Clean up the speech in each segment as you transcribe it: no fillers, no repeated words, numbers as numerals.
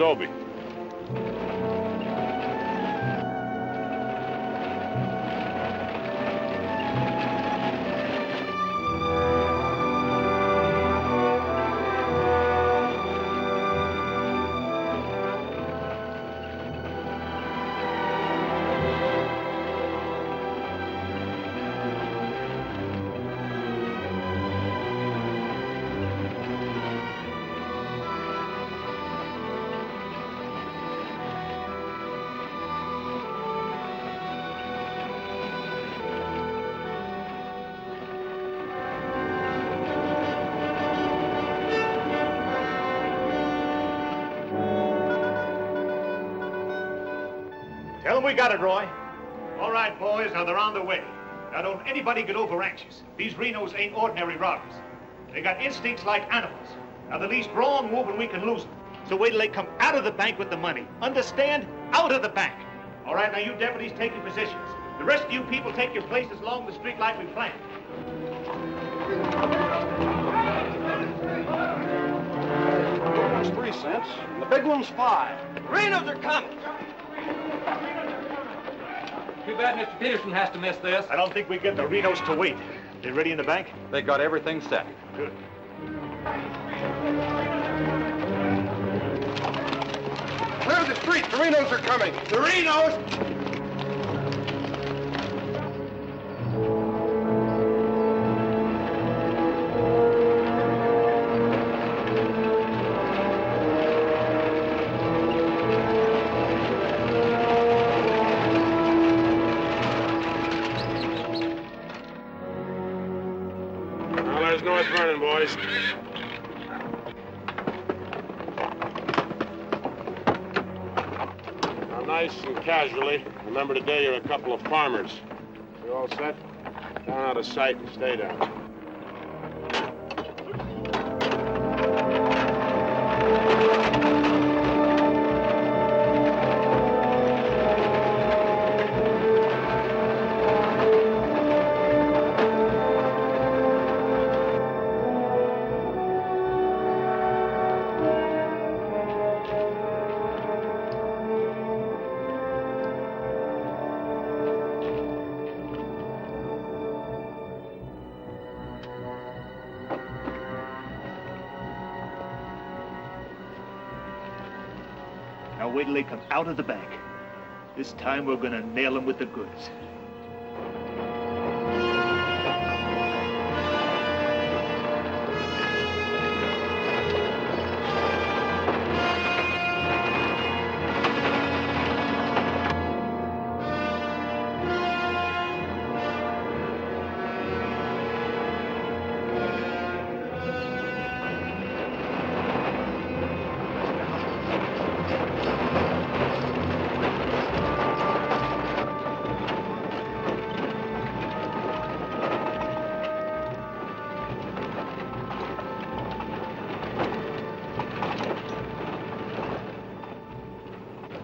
Dobie. Tell them we got it, Roy. All right, boys, now they're on their way. Now don't anybody get over anxious. These Renos ain't ordinary robbers. They got instincts like animals. Now the least wrong move and we can lose them. So wait till they come out of the bank with the money. Understand? Out of the bank. All right, now you deputies take your positions. The rest of you people take your places along the street like we planned. That's 3 cents. The big one's 5. The Renos are coming. Too bad Mr. Peterson has to miss this. I don't think we get the Renos to wait. They ready in the bank? They got everything set. Good. Clear the street. The Renos are coming. The Renos? Boys. Now, nice and casually, remember today you're a couple of farmers. You all set? Down out of sight and stay down. Now wait till they come out of the bank. This time we're gonna nail them with the goods.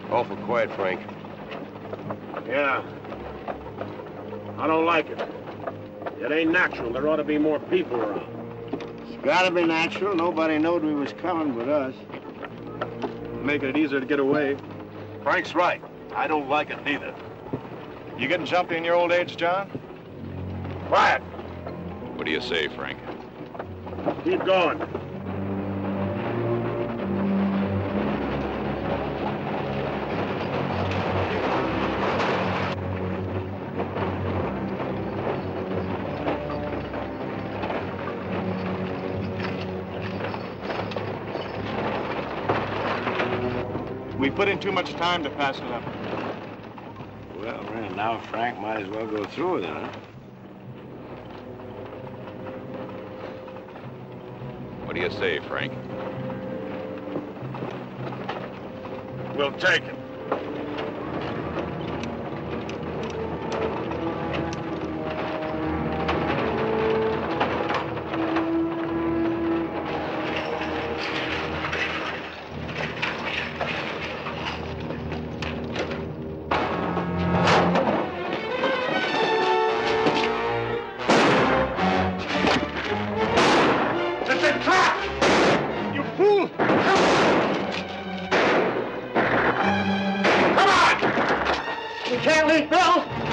Awful quiet, Frank. Yeah. I don't like it. It ain't natural. There ought to be more people around. It's gotta be natural. Nobody knowed we was coming but us. Making it easier to get away. Frank's right. I don't like it neither. You getting jumpy in your old age, John? Quiet. What do you say, Frank? Keep going. We put in too much time to pass it up. Well, now Frank might as well go through with it, huh? What do you say, Frank? We'll take it.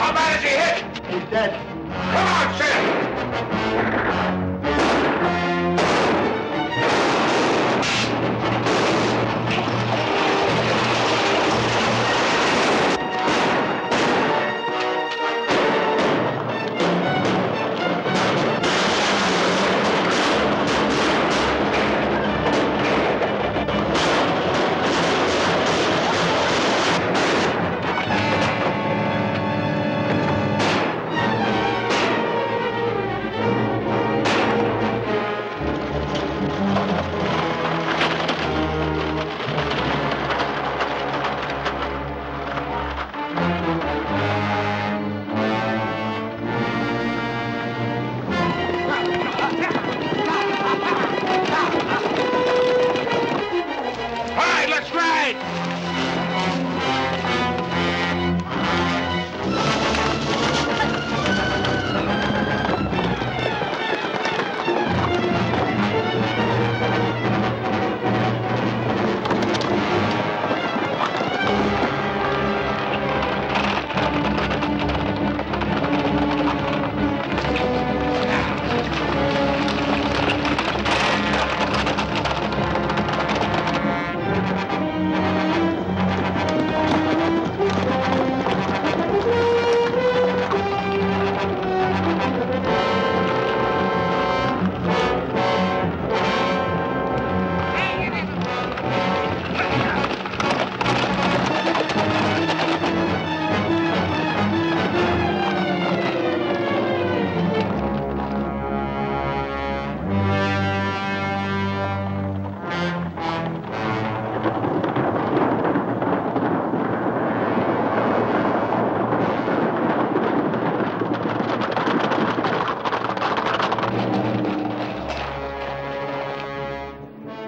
How bad is he hit? He's dead. Come on, Sam!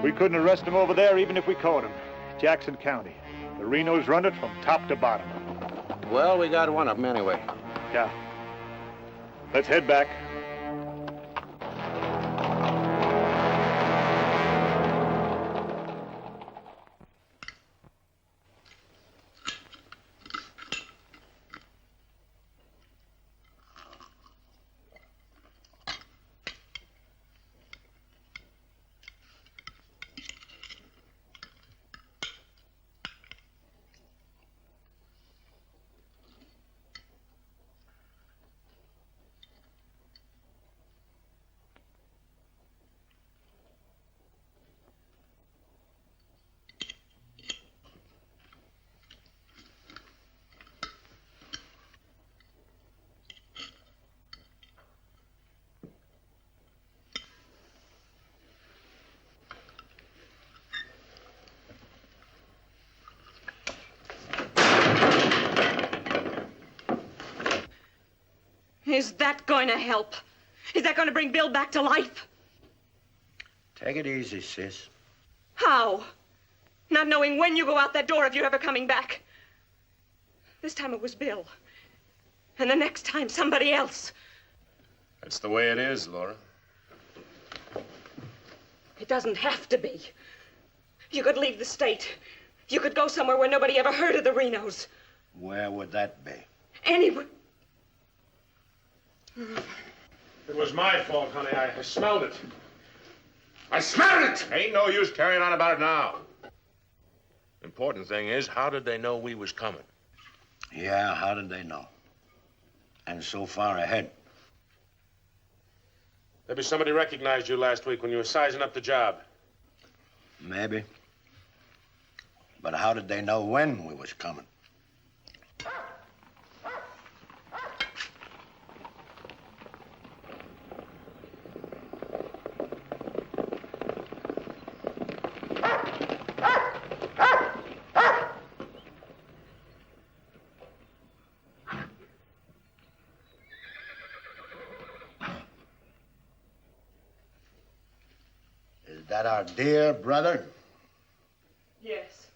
We couldn't arrest him over there even if we caught him. Jackson County. The Renos run it from top to bottom. Well, we got one of them anyway. Yeah. Let's head back. Is that going to help? Is that going to bring Bill back to life? Take it easy, sis. How? Not knowing when you go out that door if you're ever coming back. This time it was Bill. And the next time, somebody else. That's the way it is, Laura. It doesn't have to be. You could leave the state. You could go somewhere where nobody ever heard of the Renos. Where would that be? Anywhere. It was my fault, honey. I smelled it. I smelled it! Ain't no use carrying on about it now. Important thing is, how did they know we was coming? Yeah, how did they know? And so far ahead. Maybe somebody recognized you last week when you were sizing up the job. Maybe. But how did they know when we was coming? Is that our dear brother? Yes.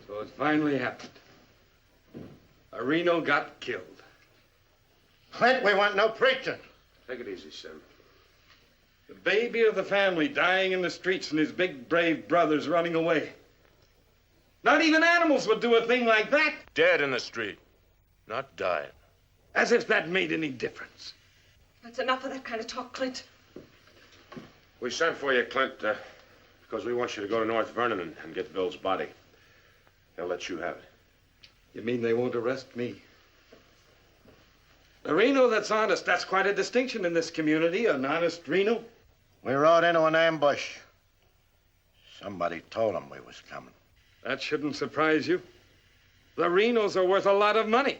So it finally happened. A Reno got killed. Clint, we want no preaching. Take it easy, Sim. The baby of the family dying in the streets and his big, brave brothers running away. Not even animals would do a thing like that. Dead in the street, not dying. As if that made any difference. That's enough of that kind of talk, Clint. We sent for you, Clint, because we want you to go to North Vernon and get Bill's body. They'll let you have it. You mean they won't arrest me? A Reno that's honest, that's quite a distinction in this community, an honest Reno. We rode into an ambush. Somebody told them we was coming. That shouldn't surprise you. The Renos are worth a lot of money.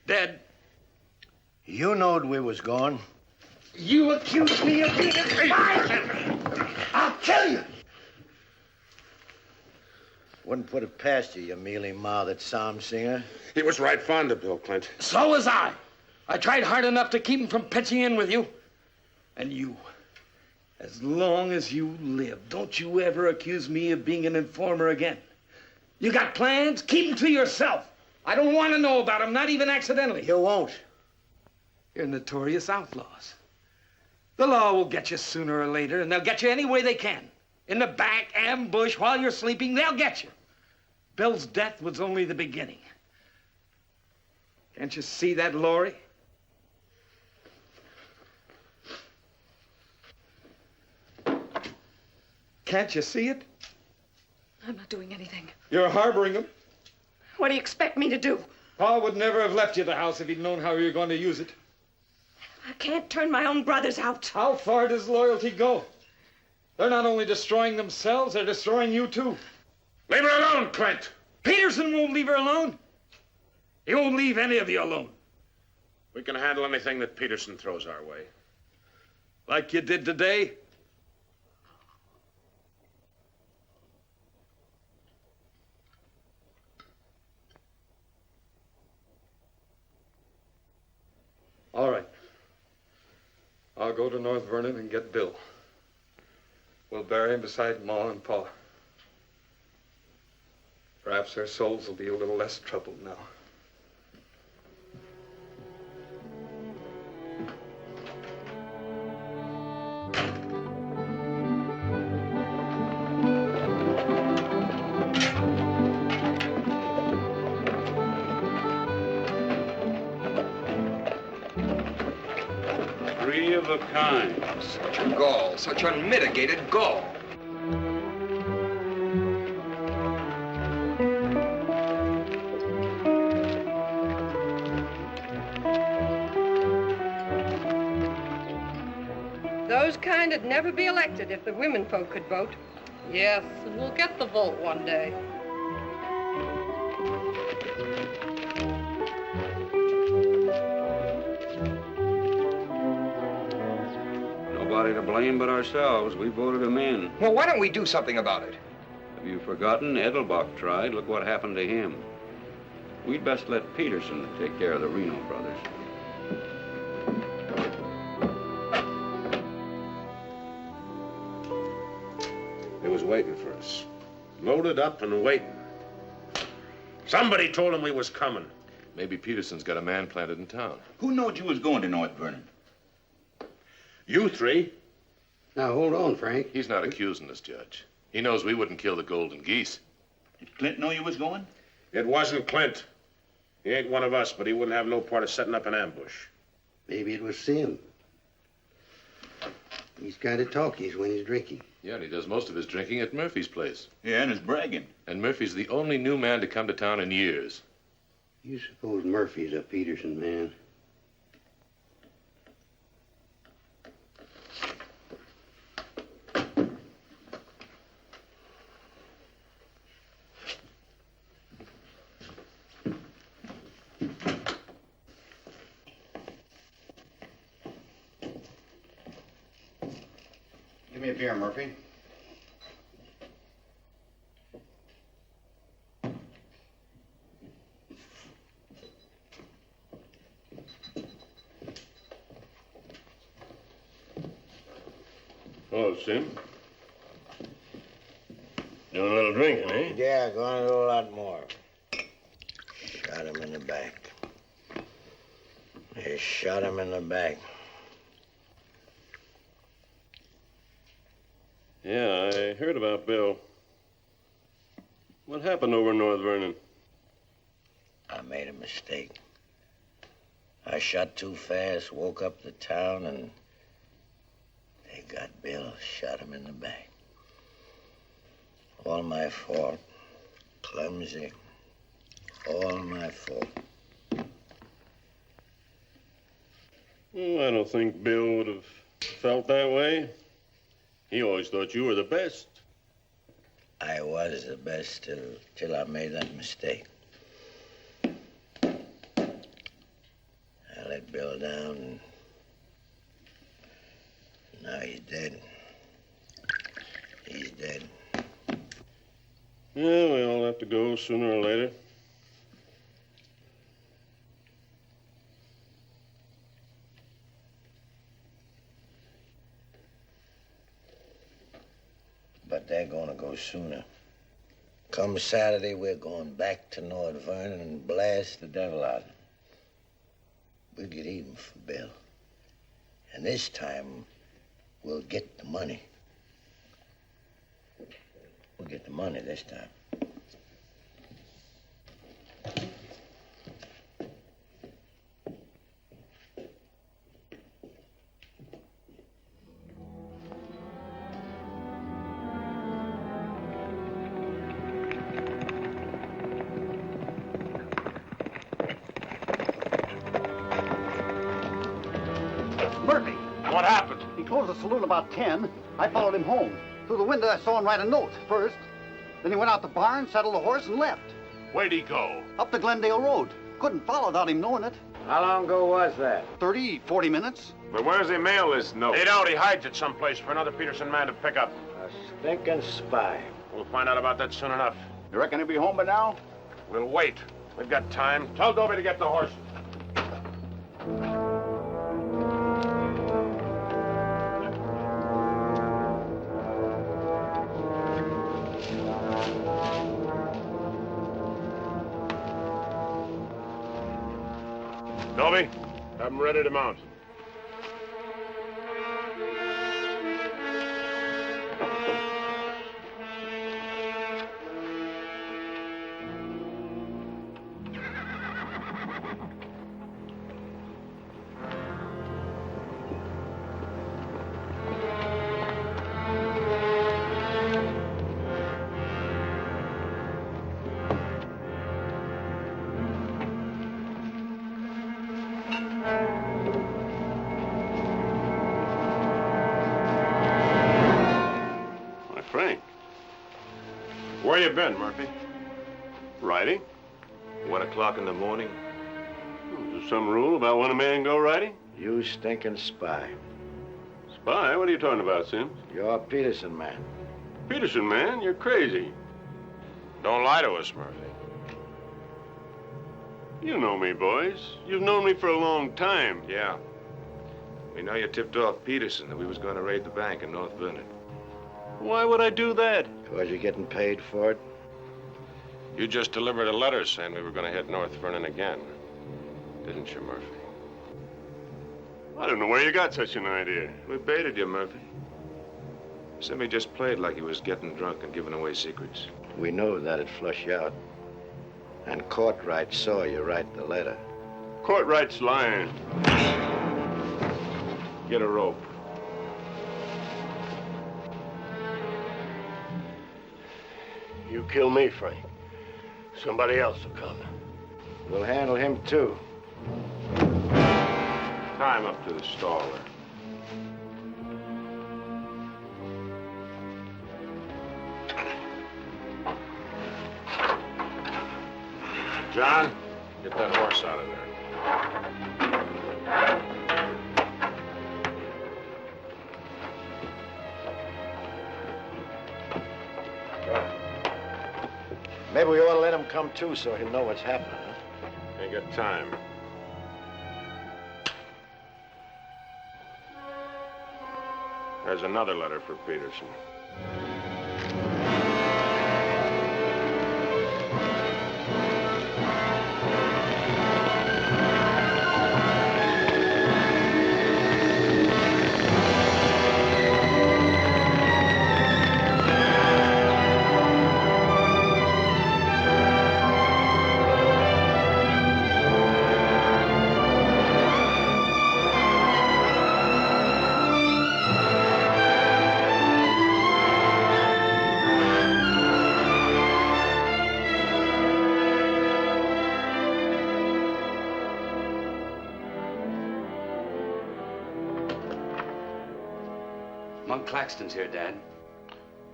Dead. You knowed we was going. You accuse me of being a spy! I'll kill you! Wouldn't put it past you, you mealy-mouthed psalm singer. He was right fond of Bill, Clint. So was I. I tried hard enough to keep him from pitching in with you. And you, as long as you live, don't you ever accuse me of being an informer again. You got plans? Keep them to yourself. I don't want to know about them, not even accidentally. You won't. You're notorious outlaws. The law will get you sooner or later, and they'll get you any way they can. In the back, ambush, while you're sleeping, they'll get you. Bill's death was only the beginning. Can't you see that, Laurie? Can't you see it? I'm not doing anything. You're harboring him. What do you expect me to do? Pa would never have left you the house if he'd known how you were going to use it. I can't turn my own brothers out. How far does loyalty go? They're not only destroying themselves, they're destroying you, too. Leave her alone, Clint! Peterson won't leave her alone. He won't leave any of you alone. We can handle anything that Peterson throws our way. Like you did today? All right. I'll go to North Vernon and get Bill. We'll bury him beside Ma and Pa. Perhaps their souls will be a little less troubled now. Three of a kind. Such a gall, such unmitigated gall. Those kind would never be elected if the women folk could vote. Yes, and we'll get the vote one day. Nobody to blame but ourselves. We voted him in. Well, why don't we do something about it? Have you forgotten? Edelbach tried. Look what happened to him. We'd best let Peterson take care of the Reno brothers. He was waiting for us. Loaded up and waiting. Somebody told him we was coming. Maybe Peterson's got a man planted in town. Who knowed you was going to North Vernon? You three. Now, hold on, Frank. He's not accusing us, Judge. He knows we wouldn't kill the golden geese. Did Clint know you was going? It wasn't Clint. He ain't one of us, but he wouldn't have no part of setting up an ambush. Maybe it was Sim. He's kind of talkies when he's drinking. Yeah, and he does most of his drinking at Murphy's place. Yeah, and is bragging. And Murphy's the only new man to come to town in years. You suppose Murphy's a Peterson man? Give me a beer, Murphy. Hello, Sim. Doing a little drinking, eh? Yeah, going to do a lot more. Shot him in the back. They shot him in the back. Yeah, I heard about Bill. What happened over in North Vernon? I made a mistake. I shot too fast, woke up the town, and they got Bill, shot him in the back. All my fault. Clumsy. All my fault. Well, I don't think Bill would have felt that way. He always thought you were the best. I was the best till I made that mistake. I let Bill down, and now he's dead. He's dead. Yeah, we all have to go sooner or later. But they're gonna go sooner. Come Saturday, we're going back to North Vernon and blast the devil out of them. We'll get even for Bill. And this time, we'll get the money. We'll get the money this time. Murphy. What happened? He closed the saloon about 10. I followed him home. Through the window, I saw him write a note first. Then he went out the barn, saddled the horse, and left. Where'd he go? Up the Glendale Road. Couldn't follow without him knowing it. How long ago was that? 30, 40 minutes. But where's he mail this note? Hey, doubt he hides it someplace for another Peterson man to pick up. A stinking spy. We'll find out about that soon enough. You reckon he'll be home by now? We'll wait. We've got time. Tell Dobie to get the horse. Dobie, have him ready to mount. Frank, where you been, Murphy? Riding? 1 o'clock in the morning. Is there some rule about when a man go riding? You stinking spy. Spy? What are you talking about, Sims? You're a Peterson man. Peterson, man? You're crazy. Don't lie to us, Murphy. You know me, boys. You've known me for a long time. Yeah. We know you tipped off Peterson that we was going to raid the bank in North Vernon. Why would I do that? Because you're getting paid for it. You just delivered a letter saying we were going to hit North Vernon again. Didn't you, Murphy? I don't know where you got such an idea. We baited you, Murphy. Simmy just played like he was getting drunk and giving away secrets. We know that'd flush you out. And Courtright saw you write the letter. Courtright's lying. Get a rope. You kill me, Frank. Somebody else will come. We'll handle him, too. Tie him up to the stall there. John, get that horse out of there. Maybe we ought to let him come, too, so he'll know what's happening, huh? Ain't got time. There's another letter for Peterson. Monk Claxton's here, Dad.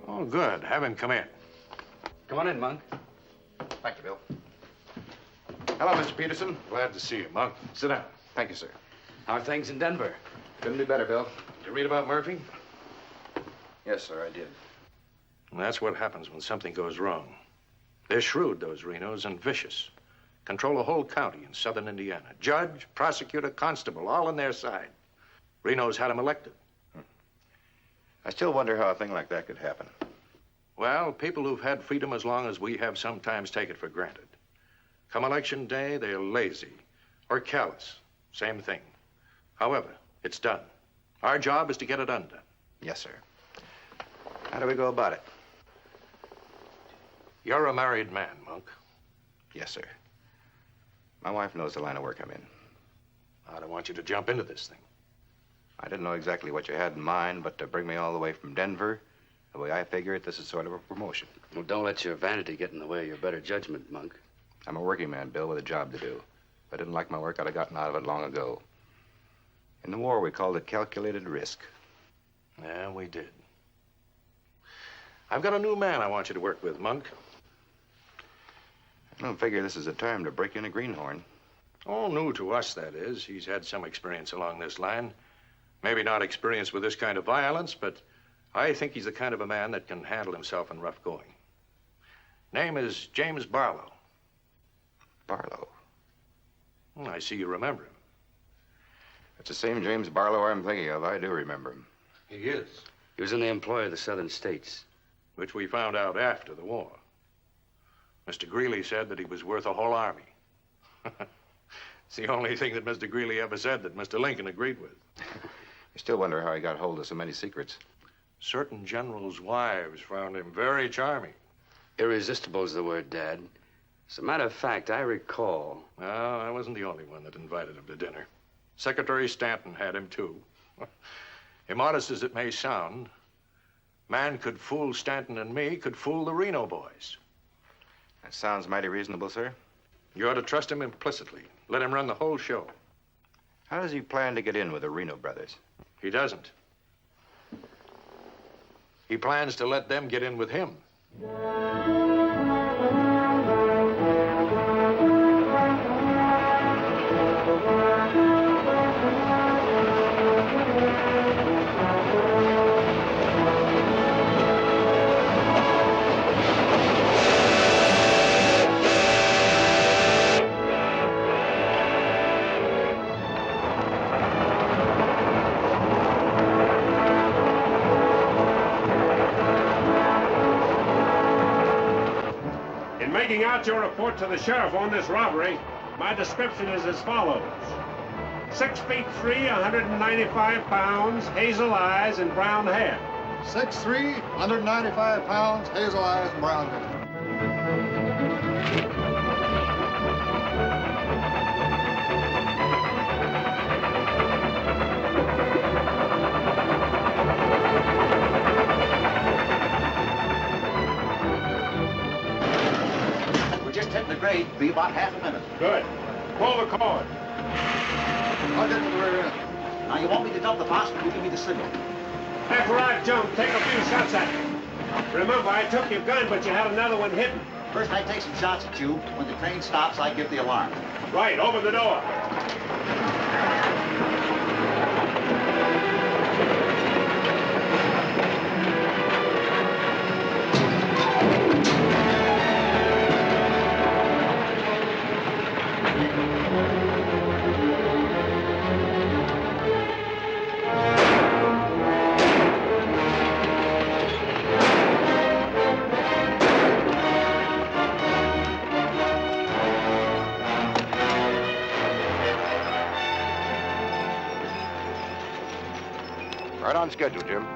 Oh, good. Have him come in. Come on in, Monk. Thank you, Bill. Hello, Mr. Peterson. Glad to see you, Monk. Sit down. Thank you, sir. How are things in Denver? Couldn't be better, Bill. Did you read about Murphy? Yes, sir, I did. And that's what happens when something goes wrong. They're shrewd, those Renos, and vicious. Control a whole county in southern Indiana. Judge, prosecutor, constable, all on their side. Reno's had him elected. I still wonder how a thing like that could happen. Well, people who've had freedom as long as we have sometimes take it for granted. Come election day, they're lazy or callous. Same thing. However, it's done. Our job is to get it undone. Yes, sir. How do we go about it? You're a married man, Monk. Yes, sir. My wife knows the line of work I'm in. I don't want you to jump into this thing. I didn't know exactly what you had in mind, but to bring me all the way from Denver, the way I figure it, this is sort of a promotion. Well, don't let your vanity get in the way of your better judgment, Monk. I'm a working man, Bill, with a job to do. If I didn't like my work, I'd have gotten out of it long ago. In the war, we called it calculated risk. Yeah, we did. I've got a new man I want you to work with, Monk. I don't figure this is the time to break in a greenhorn. Oh, new to us, that is. He's had some experience along this line. Maybe not experience with this kind of violence, but I think he's the kind of a man that can handle himself in rough going. Name is James Barlow. Barlow? I see you remember him. It's the same James Barlow I'm thinking of. I do remember him. He is. He was in the employ of the southern states. Which we found out after the war. Mr. Greeley said that he was worth a whole army. It's the only thing that Mr. Greeley ever said that Mr. Lincoln agreed with. You still wonder how he got hold of so many secrets. Certain generals' wives found him very charming. Irresistible is the word, Dad. As a matter of fact, I recall... Well, I wasn't the only one that invited him to dinner. Secretary Stanton had him, too. Immodest as it may sound, man could fool Stanton and me, could fool the Reno boys. That sounds mighty reasonable, sir. You ought to trust him implicitly. Let him run the whole show. How does he plan to get in with the Reno brothers? He doesn't. He plans to let them get in with him. Making out your report to the sheriff on this robbery, my description is as follows. 6 feet 3, 195 pounds, hazel eyes, and brown hair. 6'3", 195 pounds, hazel eyes, and brown hair. Just hitting the grade. Be about half a minute. Good. Pull the cord. I'll get to the rear end. Now, you want me to dump the phosphate? You give me the signal. After I jump, take a few shots at me. Remember, I took your gun, but you had another one hidden. First, I take some shots at you. When the train stops, I give the alarm. Right, open the door. Right on schedule, Jim.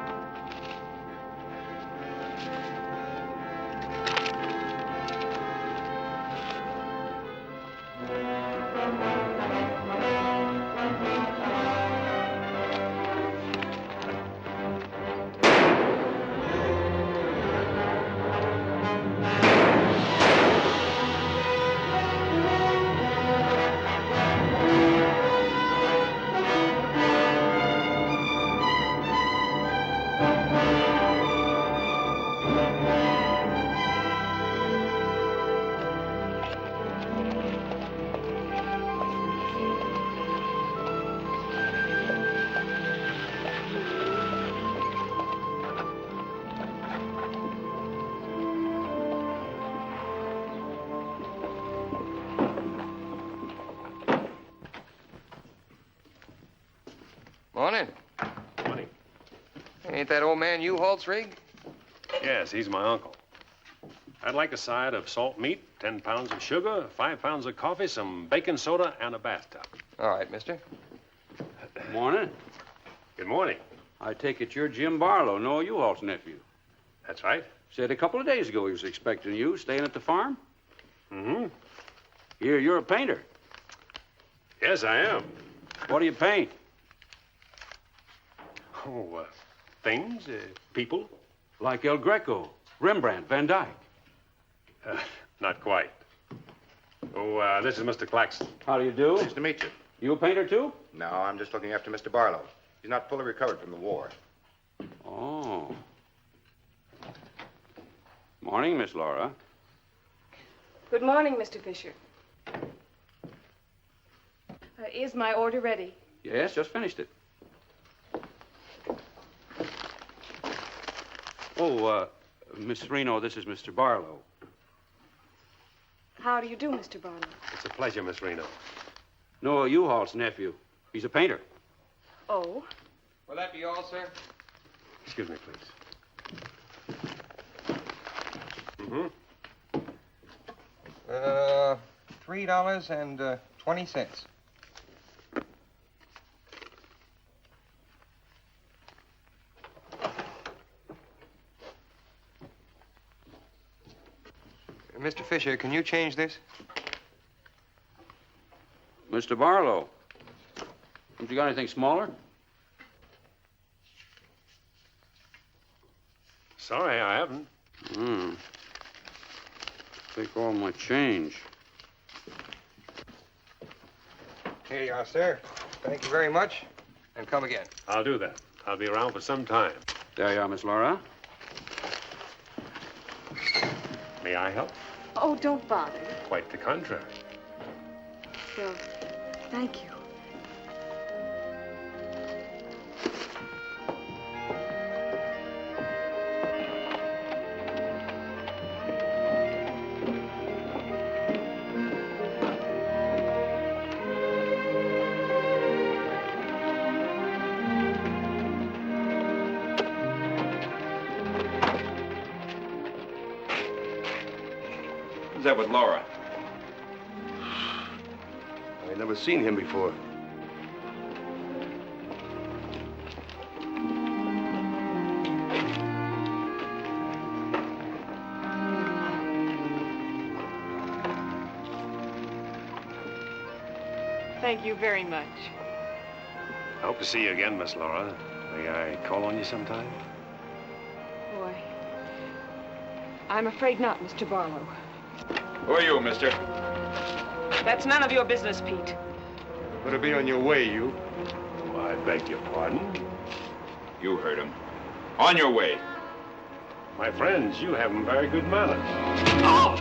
Morning. Morning. Ain't that old man U-Haul's rig? Yes, he's my uncle. I'd like a side of salt meat, 10 pounds of sugar, 5 pounds of coffee, some baking soda, and a bathtub. All right, mister. Morning. Good morning. I take it you're Jim Barlow, Noah U-Haul's nephew. That's right. Said a couple of days ago he was expecting you, staying at the farm. Mm-hmm. You're a painter. Yes, I am. What do you paint? Oh, things, people. Like El Greco, Rembrandt, Van Dyke. Not quite. Oh, this is Mr. Claxton. How do you do? Nice to meet you. You a painter, too? No, I'm just looking after Mr. Barlow. He's not fully recovered from the war. Oh. Morning, Miss Laura. Good morning, Mr. Fisher. Is my order ready? Yes, just finished it. Oh, Miss Reno, this is Mr. Barlow. How do you do, Mr. Barlow? It's a pleasure, Miss Reno. Noah U-Haul's nephew. He's a painter. Oh? Will that be all, sir? Excuse me, please. Mm-hmm. $3.20. Mr. Fisher, can you change this? Mr. Barlow. Haven't you got anything smaller? Sorry, I haven't. Take all my change. Here you are, sir. Thank you very much. And come again. I'll do that. I'll be around for some time. There you are, Miss Laura. May I help? Oh, don't bother. Quite the contrary. Well, thank you. Who's that with Laura? I never seen him before. Thank you very much. I hope to see you again, Miss Laura. May I call on you sometime? Boy, I'm afraid not, Mr. Barlow. Who are you, mister? That's none of your business, Pete. Better be on your way, you. Oh, I beg your pardon. You heard him. On your way. My friends, you have very good manners. Oh!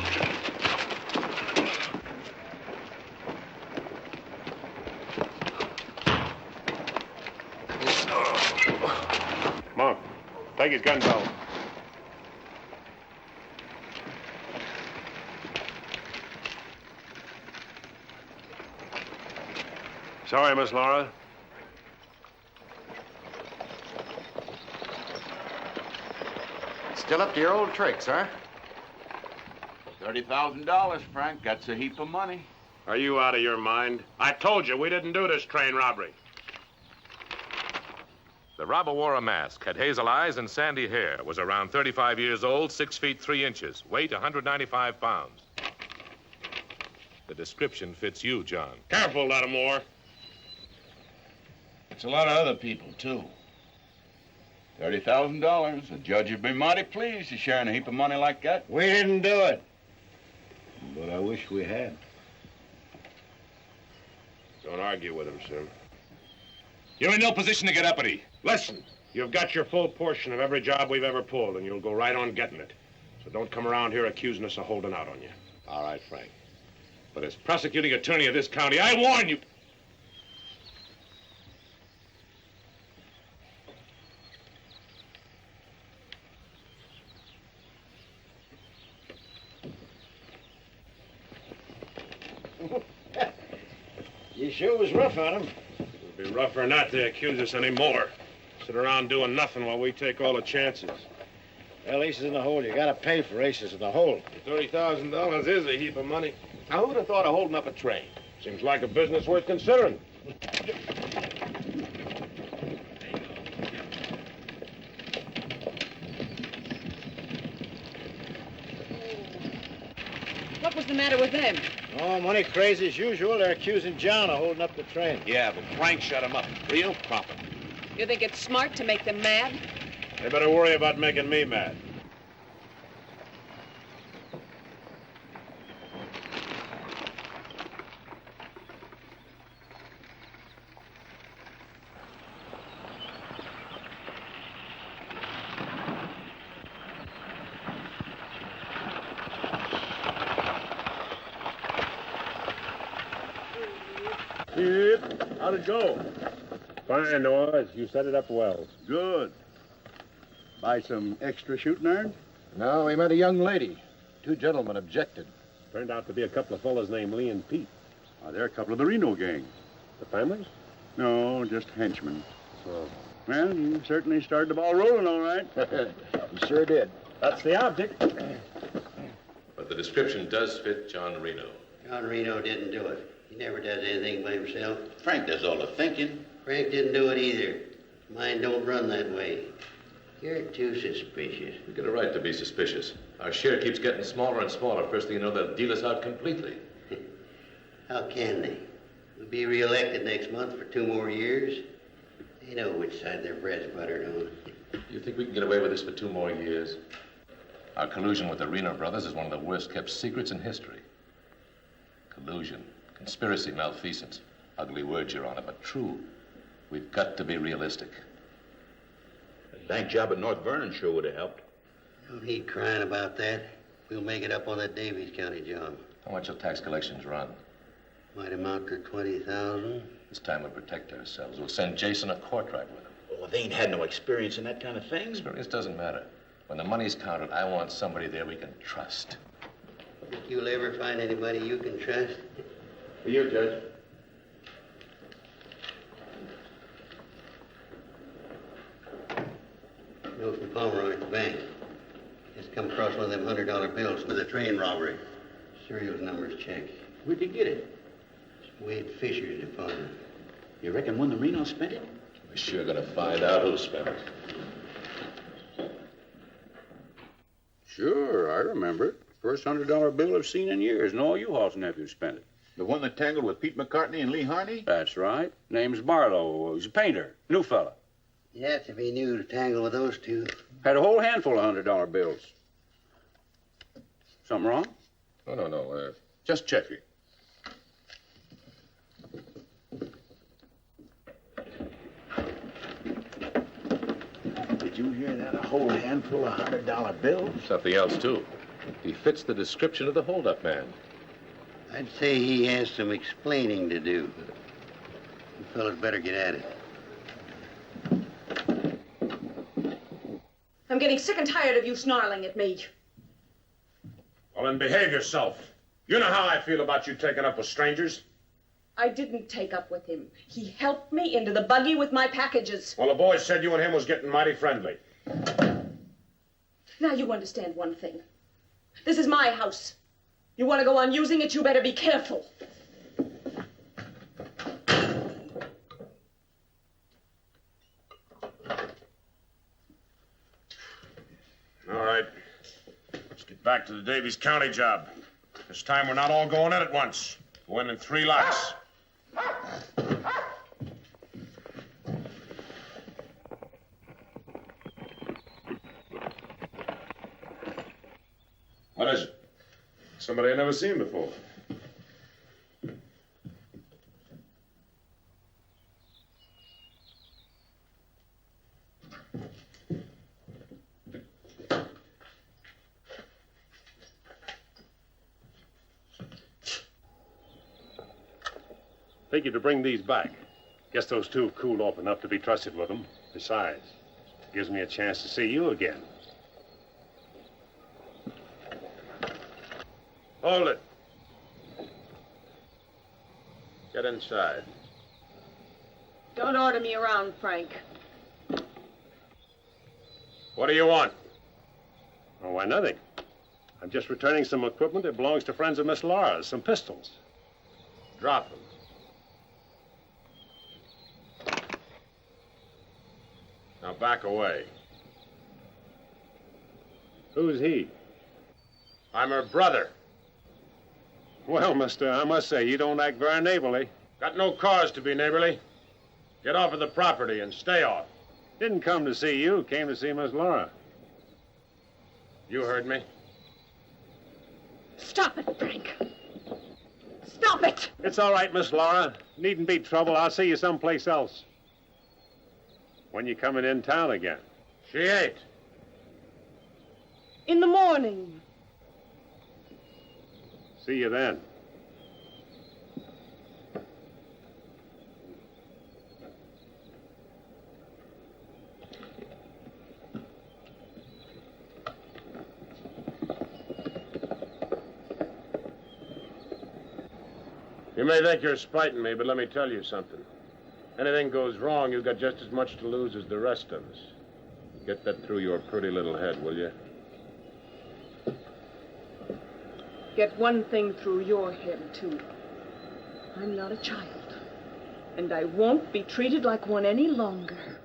Come on. Take his gun belt. Sorry, Miss Laura. Still up to your old tricks, huh? $30,000, Frank. That's a heap of money. Are you out of your mind? I told you we didn't do this train robbery. The robber wore a mask, had hazel eyes and sandy hair, was around 35 years old, 6 feet 3 inches, weight 195 pounds. The description fits you, John. Careful, Lattimore. It's a lot of other people, too. $30,000. The judge would be mighty pleased to sharing a heap of money like that. We didn't do it. But I wish we had. Don't argue with him, sir. You're in no position to get uppity. Listen, you've got your full portion of every job we've ever pulled, and you'll go right on getting it. So don't come around here accusing us of holding out on you. All right, Frank. But as prosecuting attorney of this county, I warn you. You sure was rough on him. It'd be rougher not to accuse us anymore. Sit around doing nothing while we take all the chances. Well, aces in the hole. You gotta pay for aces in the hole. $30,000 is a heap of money. Now, who'd have thought of holding up a train? Seems like a business worth considering. What was the matter with them? Oh, money crazy as usual. They're accusing John of holding up the train. Yeah, but Frank shut him up. Real proper. You think it's smart to make them mad? They better worry about making me mad. How'd it go? Fine, Noah. You set it up well. Good. Buy some extra shooting irons? No, we met a young lady. Two gentlemen objected. Turned out to be a couple of fellas named Lee and Pete. They're a couple of the Reno Gang. The families? No, just henchmen. So, Well, you certainly started the ball rolling, all right. You sure did. that's the object. But the description does fit John Reno. John Reno didn't do it. He never does anything by himself. Frank does all the thinking. Frank didn't do it either. Mine don't run that way. You're too suspicious. We got a right to be suspicious. Our share keeps getting smaller and smaller. First thing you know, they'll deal us out completely. How can they? We'll be reelected next month for 2 more years. They know which side their bread's buttered on. You think we can get away with this for 2 more years? Our collusion with the Reno brothers is one of the worst kept secrets in history. Collusion, conspiracy, malfeasance. Ugly words, Your Honor, but true. We've got to be realistic. The bank job at North Vernon sure would have helped. Don't need crying about that. We'll make it up on that Davies County job. How much will tax collections run? Might amount to 20,000. This time we'll protect ourselves. We'll send Jason a Courtright with him. Oh, they ain't had no experience in that kind of thing. Experience doesn't matter. When the money's counted, I want somebody there we can trust. Think you'll ever find anybody you can trust? For you, Judge. Note from Pomeroy at the bank. Just come across one of them $100 bills with a train robbery. Serial numbers checked. Where'd you get it? Wade Fisher's deposit. You reckon one of the Reno spent it? We're sure gonna find out who spent it. Sure, I remember it. First $100 bill I've seen in years, and all you Hall's nephews spent it. The one that tangled with Pete McCartney and Lee Harney? That's right. Name's Barlow. He's a painter. New fella. Yes, if he knew to tangle with those two. Had a whole handful of $100 bills. Something wrong? No. Just checking. Did you hear that? A whole handful of $100 bills? Something else, too. He fits the description of the holdup man. I'd say he has some explaining to do. You fellas better get at it. I'm getting sick and tired of you snarling at me. Well, then behave yourself. You know how I feel about you taking up with strangers. I didn't take up with him. He helped me into the buggy with my packages. Well, the boys said you and him was getting mighty friendly. Now you understand one thing. This is my house. You want to go on using it, you better be careful. All right. Let's get back to the Davies County job. This time we're not all going in at once. Go in 3 lots. What is it? Somebody I've never seen before. Take you to bring these back. Guess those two cooled off enough to be trusted with them. Besides, it gives me a chance to see you again. Hold it. Get inside. Don't order me around, Frank. What do you want? Oh, why, nothing. I'm just returning some equipment that belongs to friends of Miss Laura's, some pistols. Drop them. Now back away. Who's he? I'm her brother. Well, mister, I must say, you don't act very neighborly. Got no cause to be neighborly. Get off of the property and stay off. Didn't come to see you, came to see Miss Laura. You heard me. Stop it, Frank. Stop it! It's all right, Miss Laura. Needn't be trouble. I'll see you someplace else. When you coming in town again? She ain't. In the morning. See you then. You may think you're spiting me, but let me tell you something. Anything goes wrong, you've got just as much to lose as the rest of us. Get that through your pretty little head, will you? Get one thing through your head, too. I'm not a child. And I won't be treated like one any longer.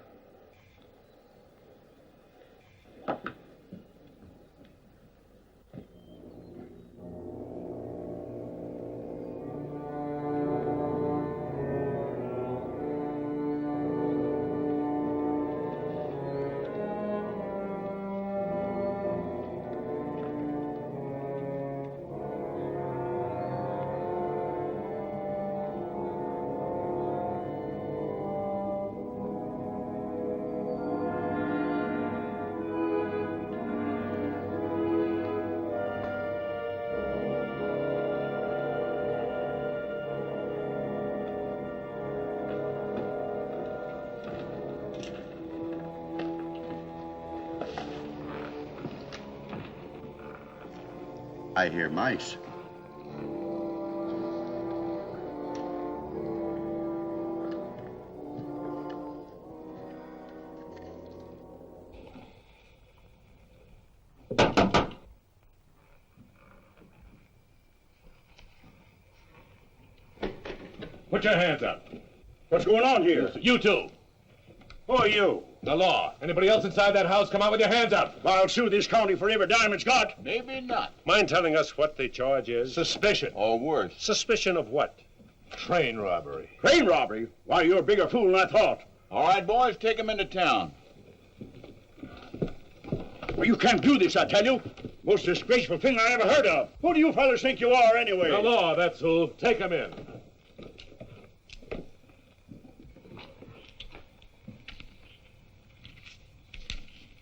I hear mice. Put your hands up. What's going on here? You two. Who are you? The law. Anybody else inside that house, come out with your hands up. I'll sue this county for every dime it's got. Maybe not. Mind telling us what the charge is? Suspicion. Or worse. Suspicion of what? Train robbery. Train robbery? Why, you're a bigger fool than I thought. All right, boys, take him into town. Well, you can't do this, I tell you. Most disgraceful thing I ever heard of. Who do you fellas think you are, anyway? The law, that's who. Take him in.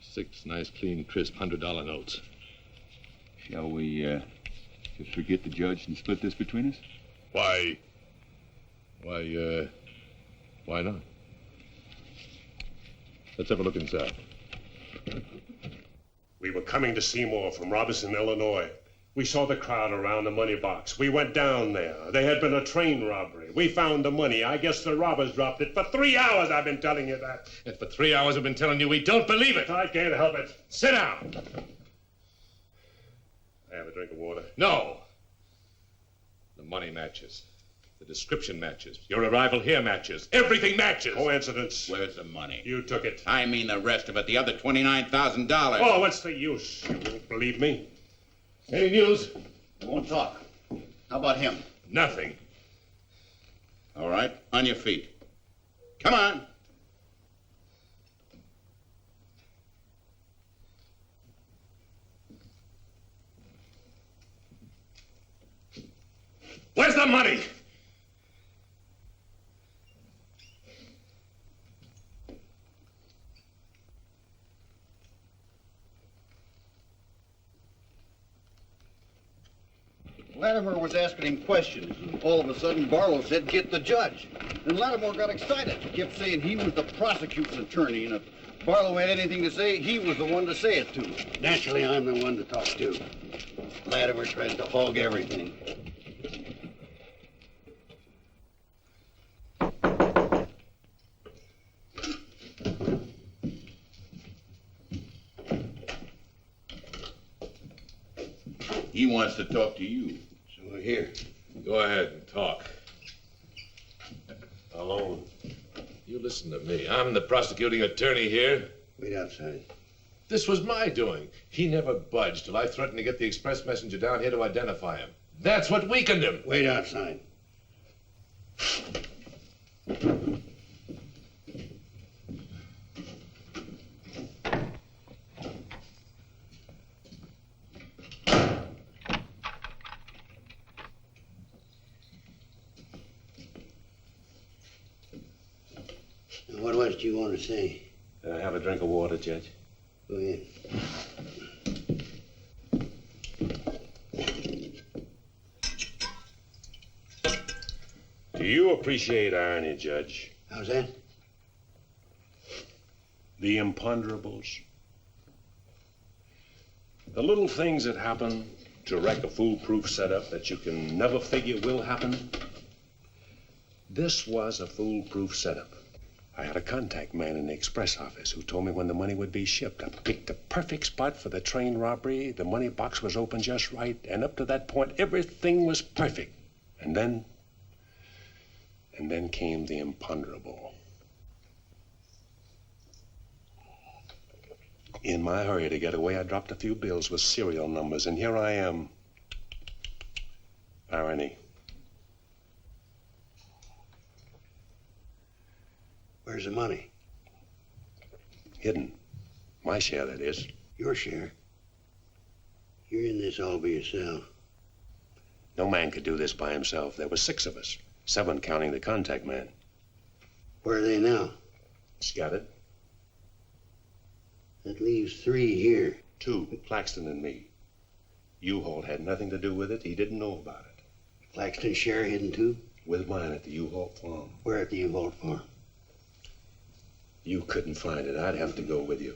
Six nice, clean, crisp $100 notes. Shall we, just forget the judge and split this between us? Why not? Let's have a look inside. We were coming to Seymour from Robertson, Illinois. We saw the crowd around the money box. We went down there. There had been a train robbery. We found the money. I guess the robbers dropped it. For 3 hours I've been telling you that. And for 3 hours I've been telling you we don't believe it. I can't help it. Sit down. I have a drink of water. No. The money matches. The description matches. Your arrival here matches. Everything matches. Coincidence. Where's the money? You took it. I mean the rest of it, the other $29,000. Oh, what's the use? You won't believe me. Any news? I won't talk. How about him? Nothing. All right, on your feet. Come on. Where's the money? Latimer was asking him questions, and all of a sudden Barlow said, "Get the judge." And Latimer got excited. He kept saying he was the prosecuting attorney, and if Barlow had anything to say, he was the one to say it to. Naturally, I'm the one to talk to. Latimer tries to hog everything. He wants to talk to you. So here. Go ahead and talk. Alone. You listen to me. I'm the prosecuting attorney here. Wait outside. This was my doing. He never budged till I threatened to get the express messenger down here to identify him. That's what weakened him. Wait outside. What was it you want to say? Have a drink of water, Judge. Go ahead. Do you appreciate irony, Judge? How's that? The imponderables. The little things that happen to wreck a foolproof setup that you can never figure will happen. This was a foolproof setup. I had a contact man in the express office who told me when the money would be shipped. I picked the perfect spot for the train robbery. The money box was open just right. And up to that point, everything was perfect. And then came the imponderable. In my hurry to get away, I dropped a few bills with serial numbers, and here I am. Irony. Where's the money? Hidden. My share, that is. Your share? You're in this all by yourself. No man could do this by himself. There were 6 of us. 7 counting the contact man. Where are they now? Scattered. That leaves 3 here. 2, Claxton and me. U-Haul had nothing to do with it. He didn't know about it. Claxton's share hidden too? With mine at the U-Haul farm. Where at the U-Haul farm? You couldn't find it. I'd have to go with you.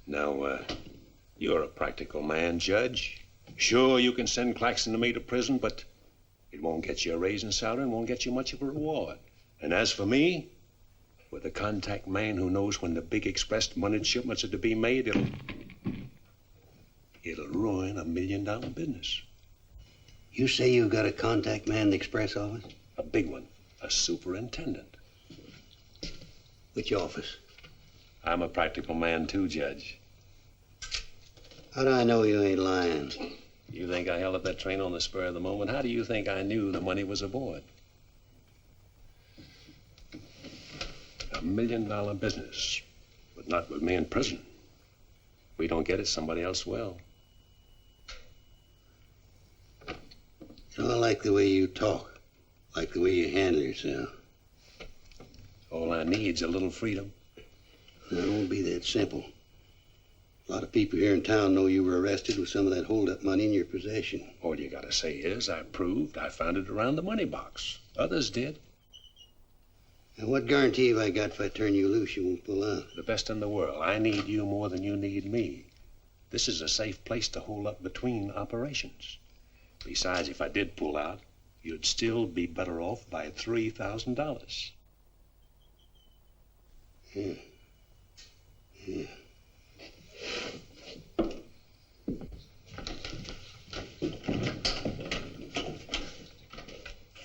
Now, you're a practical man, Judge. Sure, you can send Claxton and me to prison, but it won't get you a raise in salary and won't get you much of a reward. And as for me, with a contact man who knows when the big express money shipments are to be made, it'll ruin $1 million business. You say you got a contact man in the express office? A big one. A superintendent. Which office? I'm a practical man too, Judge. How do I know you ain't lying? You think I held up that train on the spur of the moment? How do you think I knew the money was aboard? $1 million business, but not with me in prison. If we don't get it, somebody else will. So I like the way you talk, like the way you handle yourself. All I need's a little freedom. Now, it won't be that simple. A lot of people here in town know you were arrested with some of that hold-up money in your possession. All you gotta say is, I proved I found it around the money box. Others did. And what guarantee have I got if I turn you loose you won't pull out? The best in the world. I need you more than you need me. This is a safe place to hold up between operations. Besides, if I did pull out, you'd still be better off by $3,000. Yeah.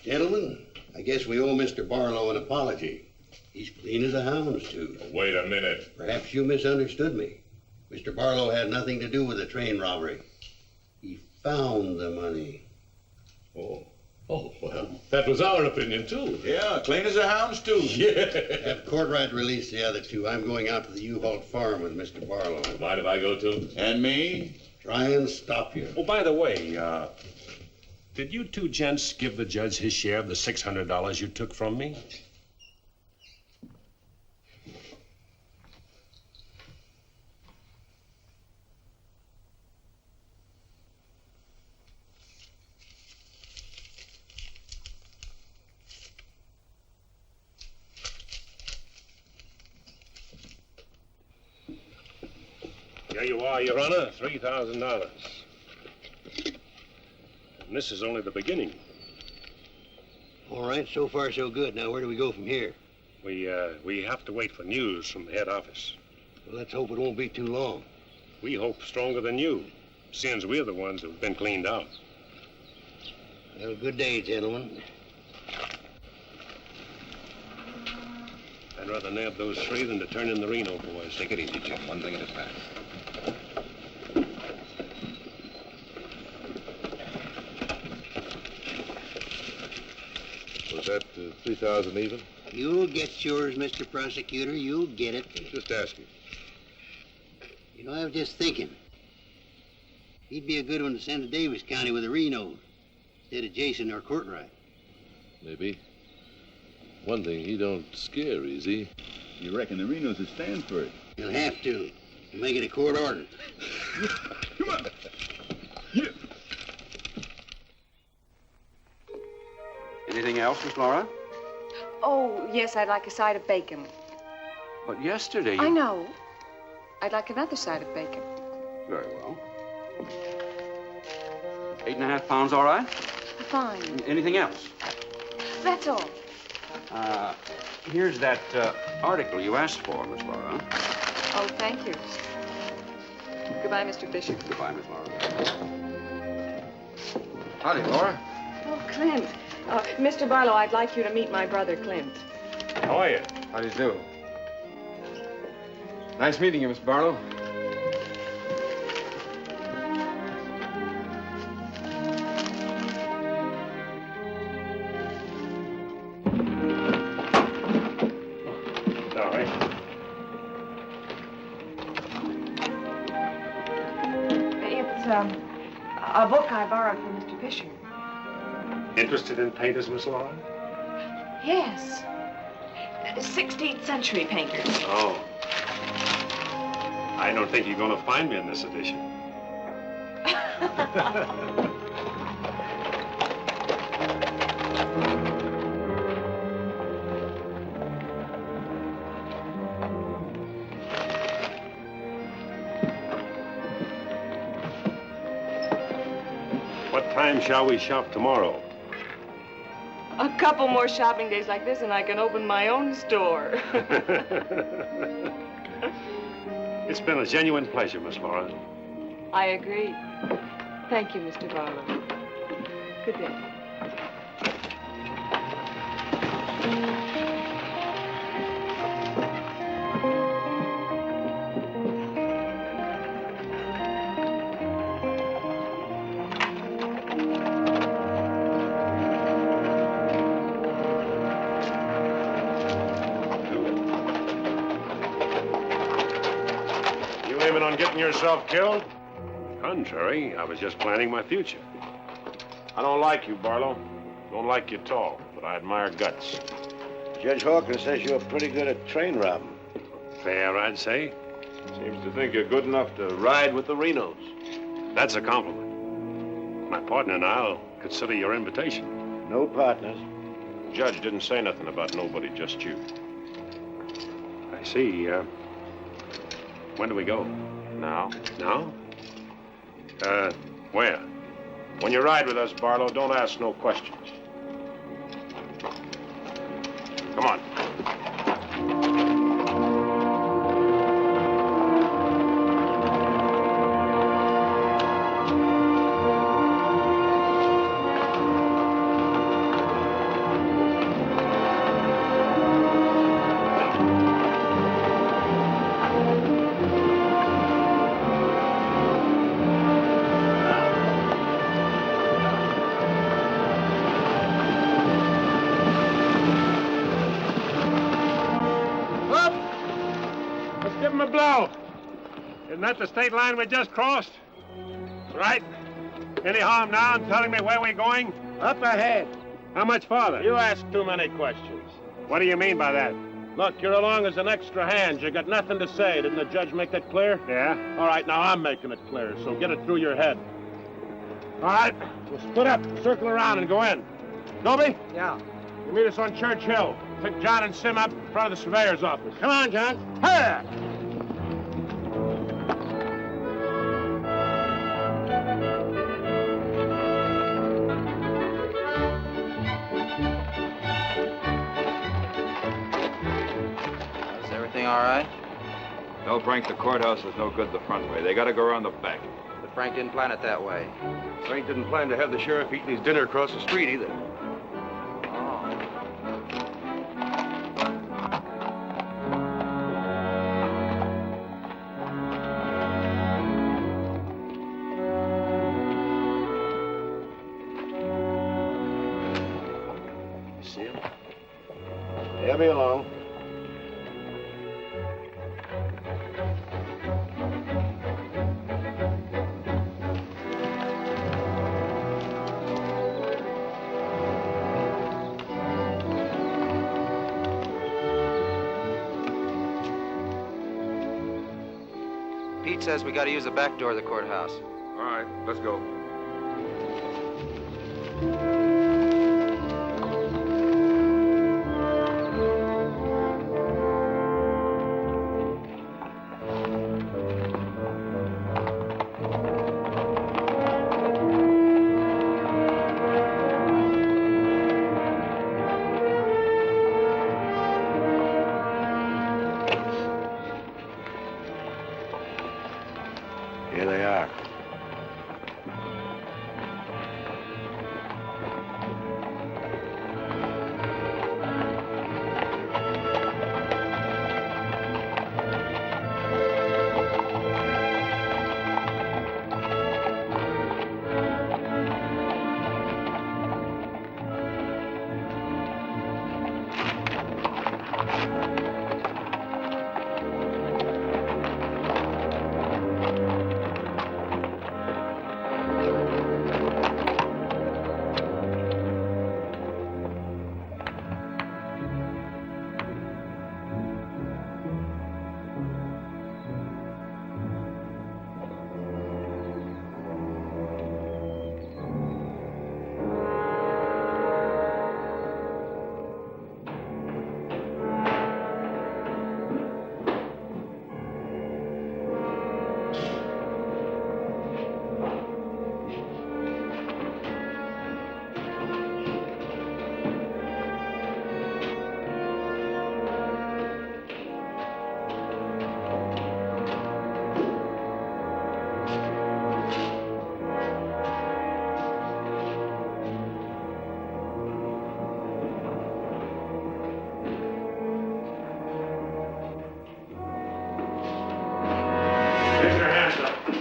Gentlemen, I guess we owe Mr. Barlow an apology. He's clean as a hound's tooth. Wait a minute. Perhaps you misunderstood me. Mr. Barlow had nothing to do with the train robbery. He found the money. Oh, well, that was our opinion, too. Yeah, clean as a hound's tooth. Yeah. Have Courtright release the other 2. I'm going out to the U-Haul farm with Mr. Barlow. Mind if I go, too? And me? Try and stop you. Oh, by the way, did you 2 gents give the judge his share of the $600 you took from me? Here you are, Your Honor, $3,000. And this is only the beginning. All right, so far so good. Now where do we go from here? We have to wait for news from the head office. Well, let's hope it won't be too long. We hope stronger than you, since we're the ones who've been cleaned out. Well, good day, gentlemen. I'd rather nab those three than to turn in the Reno boys. Take it easy, Jim. One thing at a time. Was that 3,000 even? You'll get yours, Mr. Prosecutor. You'll get it. Just asking. You know, I was just thinking. He'd be a good one to send to Davis County with the Renos instead of Jason or Courtright. Maybe. One thing, he don't scare easy. You reckon the Renos will stand for it? He'll have to make it a court order. Come on. Anything else, Miss Laura? Oh, yes, I'd like a side of bacon. But yesterday I know. I'd like another side of bacon. Very well. 8.5 pounds, all right? Fine. Anything else? That's all. Here's that article you asked for, Miss Laura. Oh, thank you. Goodbye, Mr. Fisher. Goodbye, Miss Laura. Howdy, Laura. Oh, Clint. Mr. Barlow, I'd like you to meet my brother, Clint. How are you? How do you do? Nice meeting you, Miss Barlow. Sorry. It's a book I borrowed from Mr. Fisher. Interested in painters, Miss Laura? Yes. 16th century painters. Oh. I don't think you're going to find me in this edition. What time shall we shop tomorrow? A couple more shopping days like this and I can open my own store. It's been a genuine pleasure, Miss Laura. I agree. Thank you, Mr. Barlow. Good day. On getting yourself killed? Contrary, I was just planning my future. I don't like you, Barlow. Don't like you at all, but I admire guts. Judge Hawkins says you're pretty good at train robbing. Fair, I'd say. Seems to think you're good enough to ride with the Renos. That's a compliment. My partner and I'll consider your invitation. No partners. The judge didn't say nothing about nobody, just you. I see. When do we go? Now? Now? Where? When you ride with us, Barlow, don't ask no questions. Come on. Isn't that the state line we just crossed? Right. Any harm now in telling me where we're going? Up ahead. How much farther? You ask too many questions. What do you mean by that? Look, you're along as an extra hand. You got nothing to say. Didn't the judge make that clear? Yeah. All right, now I'm making it clear, so get it through your head. All right. We'll split up, circle around, and go in. Dobie? Yeah. You meet us on Church Hill. Pick John and Sim up in front of the surveyor's office. Come on, John. Hurry! everything all right? They'll Frank the courthouse is no good the front way. They gotta go around the back. But Frank didn't plan it that way. Frank didn't plan to have the sheriff eating his dinner across the street either. See him? He'll be along. Pete says we gotta use the back door of the courthouse. All right, let's go. Here they are.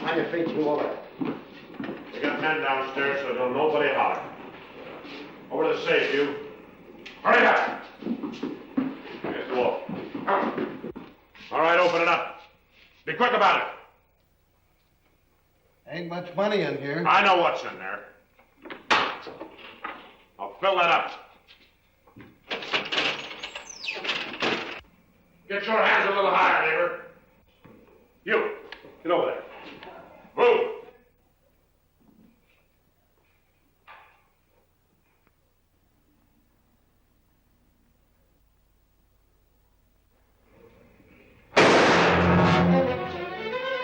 On your feet, you over. We got men downstairs, so don't nobody holler. Over to the safe, you. Hurry up! Against the wall. All right, open it up. Be quick about it. Ain't much money in here. I know what's in there. I'll fill that up. Get your hands a little higher, neighbor. You, get over there. Move!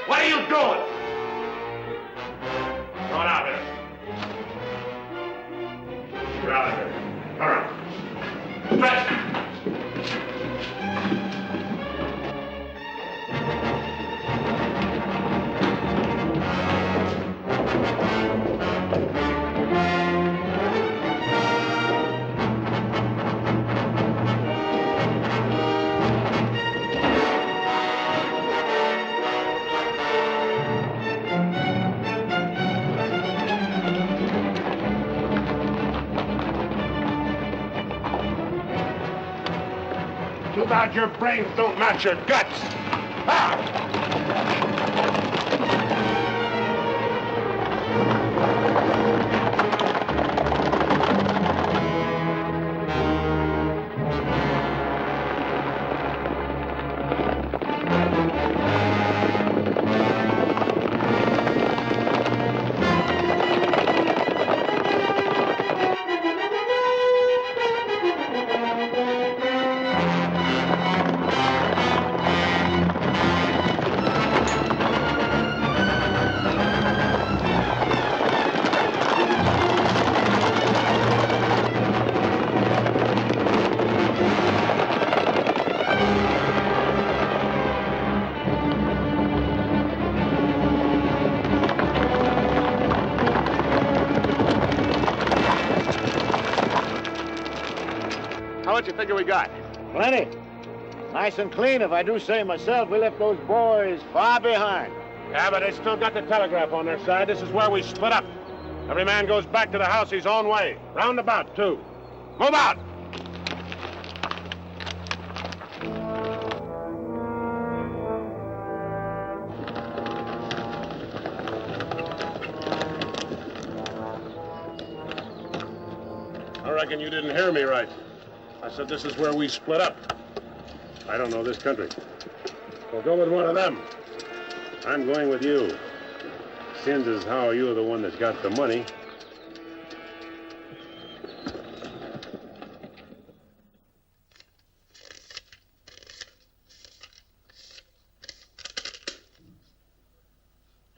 What are you doing? Come on out here. Get out of here. Turn around. Stretch! Too bad your brains don't match your guts. what you figure we got? Plenty. Nice and clean, if I do say myself. We left those boys far behind. Yeah, but they still got the telegraph on their side. This is where we split up. Every man goes back to the house his own way. Roundabout, too. Move out! I reckon you didn't hear me right. I said this is where we split up. I don't know this country. Well, go with one of them. I'm going with you. Seems as how you're the one that's got the money.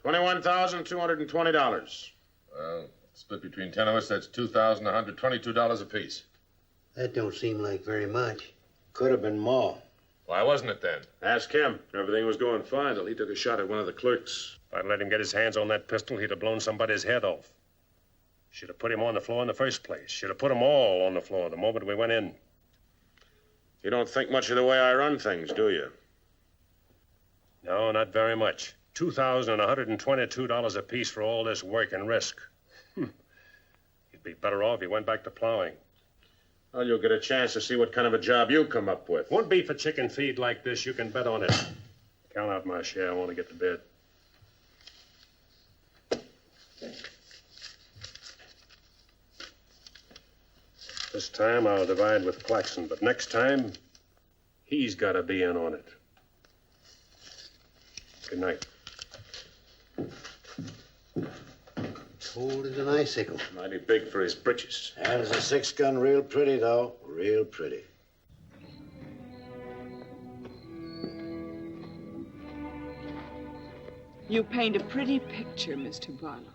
$21,220. Well, split between 10 of us, that's $2,122 apiece. That don't seem like very much. Could have been more. Why wasn't it then? Ask him. Everything was going fine till he took a shot at one of the clerks. If I'd let him get his hands on that pistol, he'd have blown somebody's head off. Should have put him on the floor in the first place. Should have put them all on the floor the moment we went in. You don't think much of the way I run things, do you? No, not very much. $2,122 apiece for all this work and risk. You'd be better off if you went back to plowing. Well, you'll get a chance to see what kind of a job you come up with. Won't be for chicken feed like this, you can bet on it. Count out my share. I want to get to bed. This time I'll divide with Claxon, but next time, he's got to be in on it. Good night. Cold as an icicle. Mighty big for his britches. Handles a 6-gun real pretty, though. Real pretty. You paint a pretty picture, Mr. Barlow.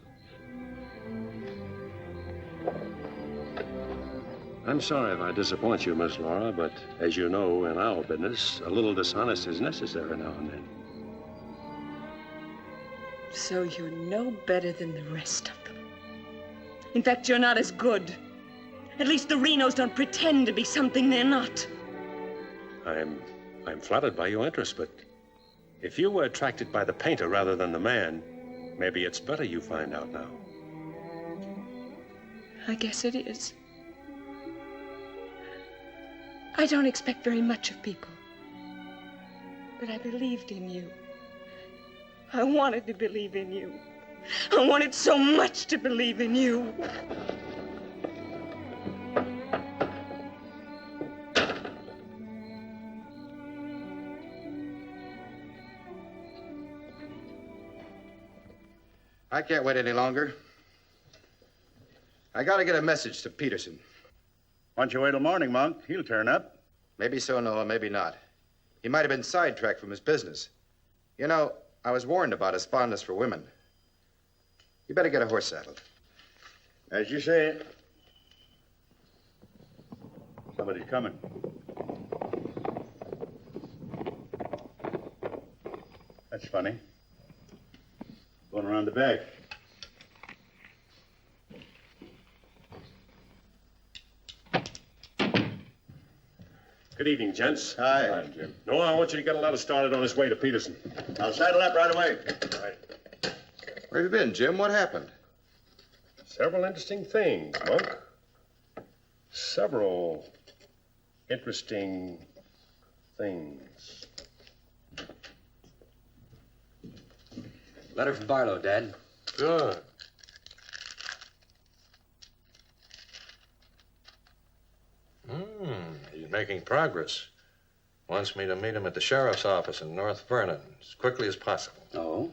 I'm sorry if I disappoint you, Miss Laura, but as you know, in our business, a little dishonest is necessary now and then. So you're no better than the rest of them. In fact, you're not as good. At least the Renos don't pretend to be something they're not. I'm flattered by your interest, but if you were attracted by the painter rather than the man, maybe it's better you find out now. I guess it is. I don't expect very much of people. But I believed in you. I wanted to believe in you. I wanted so much to believe in you. I can't wait any longer. I gotta get a message to Peterson. Why don't you wait till morning, Monk? He'll turn up. Maybe so, Noah, maybe not. He might have been sidetracked from his business. You know, I was warned about his fondness for women. You better get a horse saddled. As you say. Somebody's coming. That's funny. Going around the back. Good evening, gents. Hi. Hi, Jim. Noah, I want you to get a letter started on his way to Peterson. I'll saddle up right away. Right. Where have you been, Jim? What happened? Several interesting things, Monk. Several interesting things. Letter from Barlow, Dad. Good. He's making progress. Wants me to meet him at the sheriff's office in North Vernon as quickly as possible. Oh?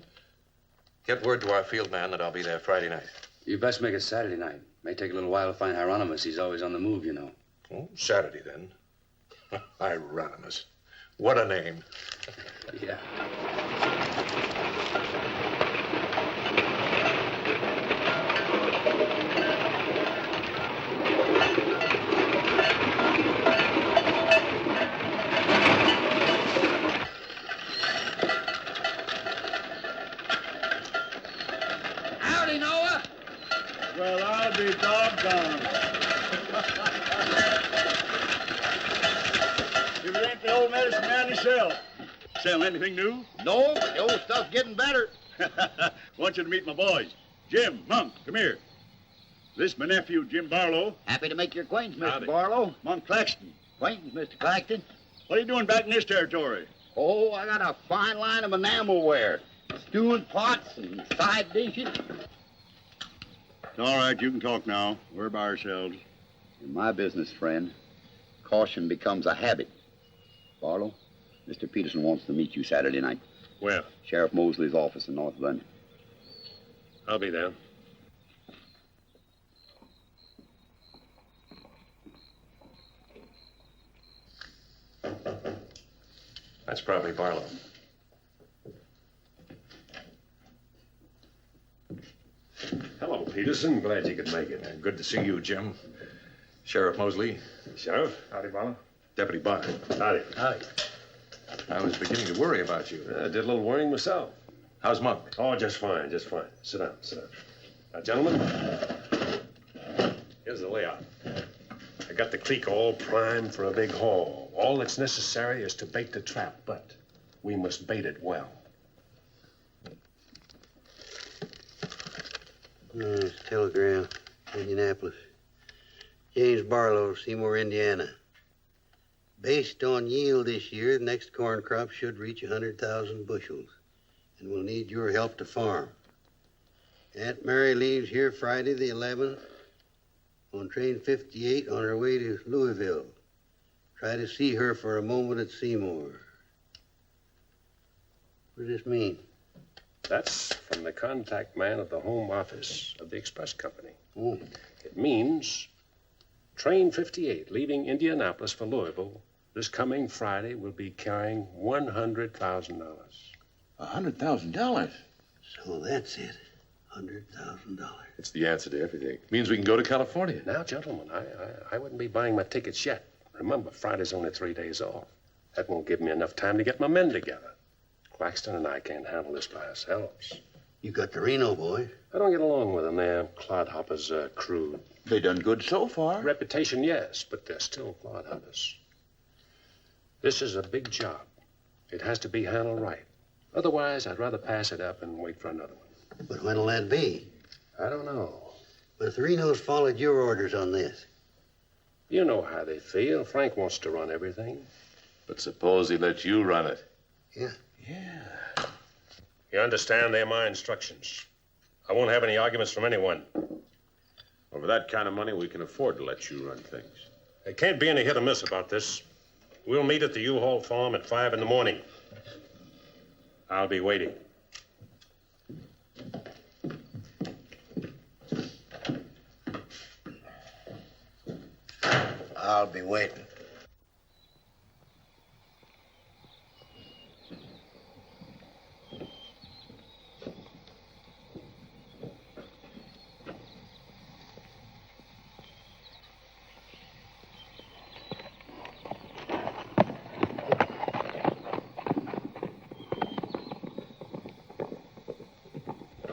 Get word to our field man that I'll be there Friday night. You best make it Saturday night. May take a little while to find Hieronymus. He's always on the move, you know. Oh, Saturday, then. Hieronymus. What a name. Yeah. Howdy, Noah. Well, I'll be doggone. sell. Sell anything new? No, but the old stuff's getting better. Want you to meet my boys. Jim, Monk, come here. This my nephew, Jim Barlow. Happy to make your acquaintance, Mr. Howdy. Barlow. Monk Claxton. Acquaintance, Mr. Claxton. What are you doing back in this territory? Oh, I got a fine line of enamelware. Stewing pots and side dishes. All right, you can talk now. We're by ourselves. In my business, friend, caution becomes a habit. Barlow, Mr. Peterson wants to meet you Saturday night. Where? Sheriff Mosley's office in North London. I'll be there. That's probably Barlow. Hello, Peterson. Glad you could make it. Good to see you, Jim. Sheriff Mosley. Sheriff? Howdy, Barlow. Deputy Bond. Howdy. Howdy. I was beginning to worry about you. I did a little worrying myself. How's Monk? Oh, just fine, just fine. Sit down, sit down. Now, gentlemen, here's the layout. I got the creek all primed for a big haul. All that's necessary is to bait the trap, but we must bait it well. Telegram, Indianapolis. James Barlow, Seymour, Indiana. Based on yield this year, the next corn crop should reach 100,000 bushels, and we'll need your help to farm. Aunt Mary leaves here Friday the 11th on train 58 on her way to Louisville. Try to see her for a moment at Seymour. What does this mean? That's from the contact man of the home office of the express company. Oh. It means train 58 leaving Indianapolis for Louisville this coming Friday will be carrying $100,000. $100,000? So that's it. $100,000. It's the answer to everything. It means we can go to California. Now, gentlemen, I wouldn't be buying my tickets yet. Remember, Friday's only 3 days off. That won't give me enough time to get my men together. Claxton and I can't handle this by ourselves. You got the Reno boy. I don't get along with them. They're clodhoppers, crude. They done good so far. Reputation, yes, but they're still clodhoppers. This is a big job. It has to be handled right. Otherwise, I'd rather pass it up and wait for another one. But when'll that be? I don't know. But if the Renos followed your orders on this. You know how they feel. Frank wants to run everything. But suppose he let you run it. Yeah. You understand? They're my instructions. I won't have any arguments from anyone. Over that kind of money, we can afford to let you run things. There can't be any hit or miss about this. We'll meet at the U-Haul farm at 5 in the morning. I'll be waiting. I'll be waiting.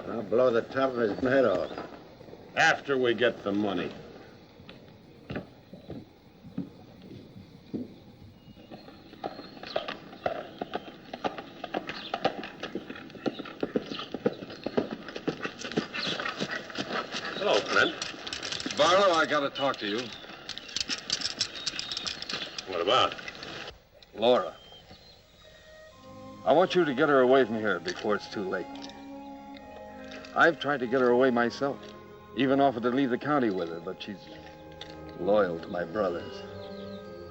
I'll blow the top of his head off. After we get the money. Hello, Clint. Barlow, I gotta talk to you. What about? Laura. I want you to get her away from here before it's too late. I've tried to get her away myself. Even offered to leave the county with her, but she's loyal to my brothers.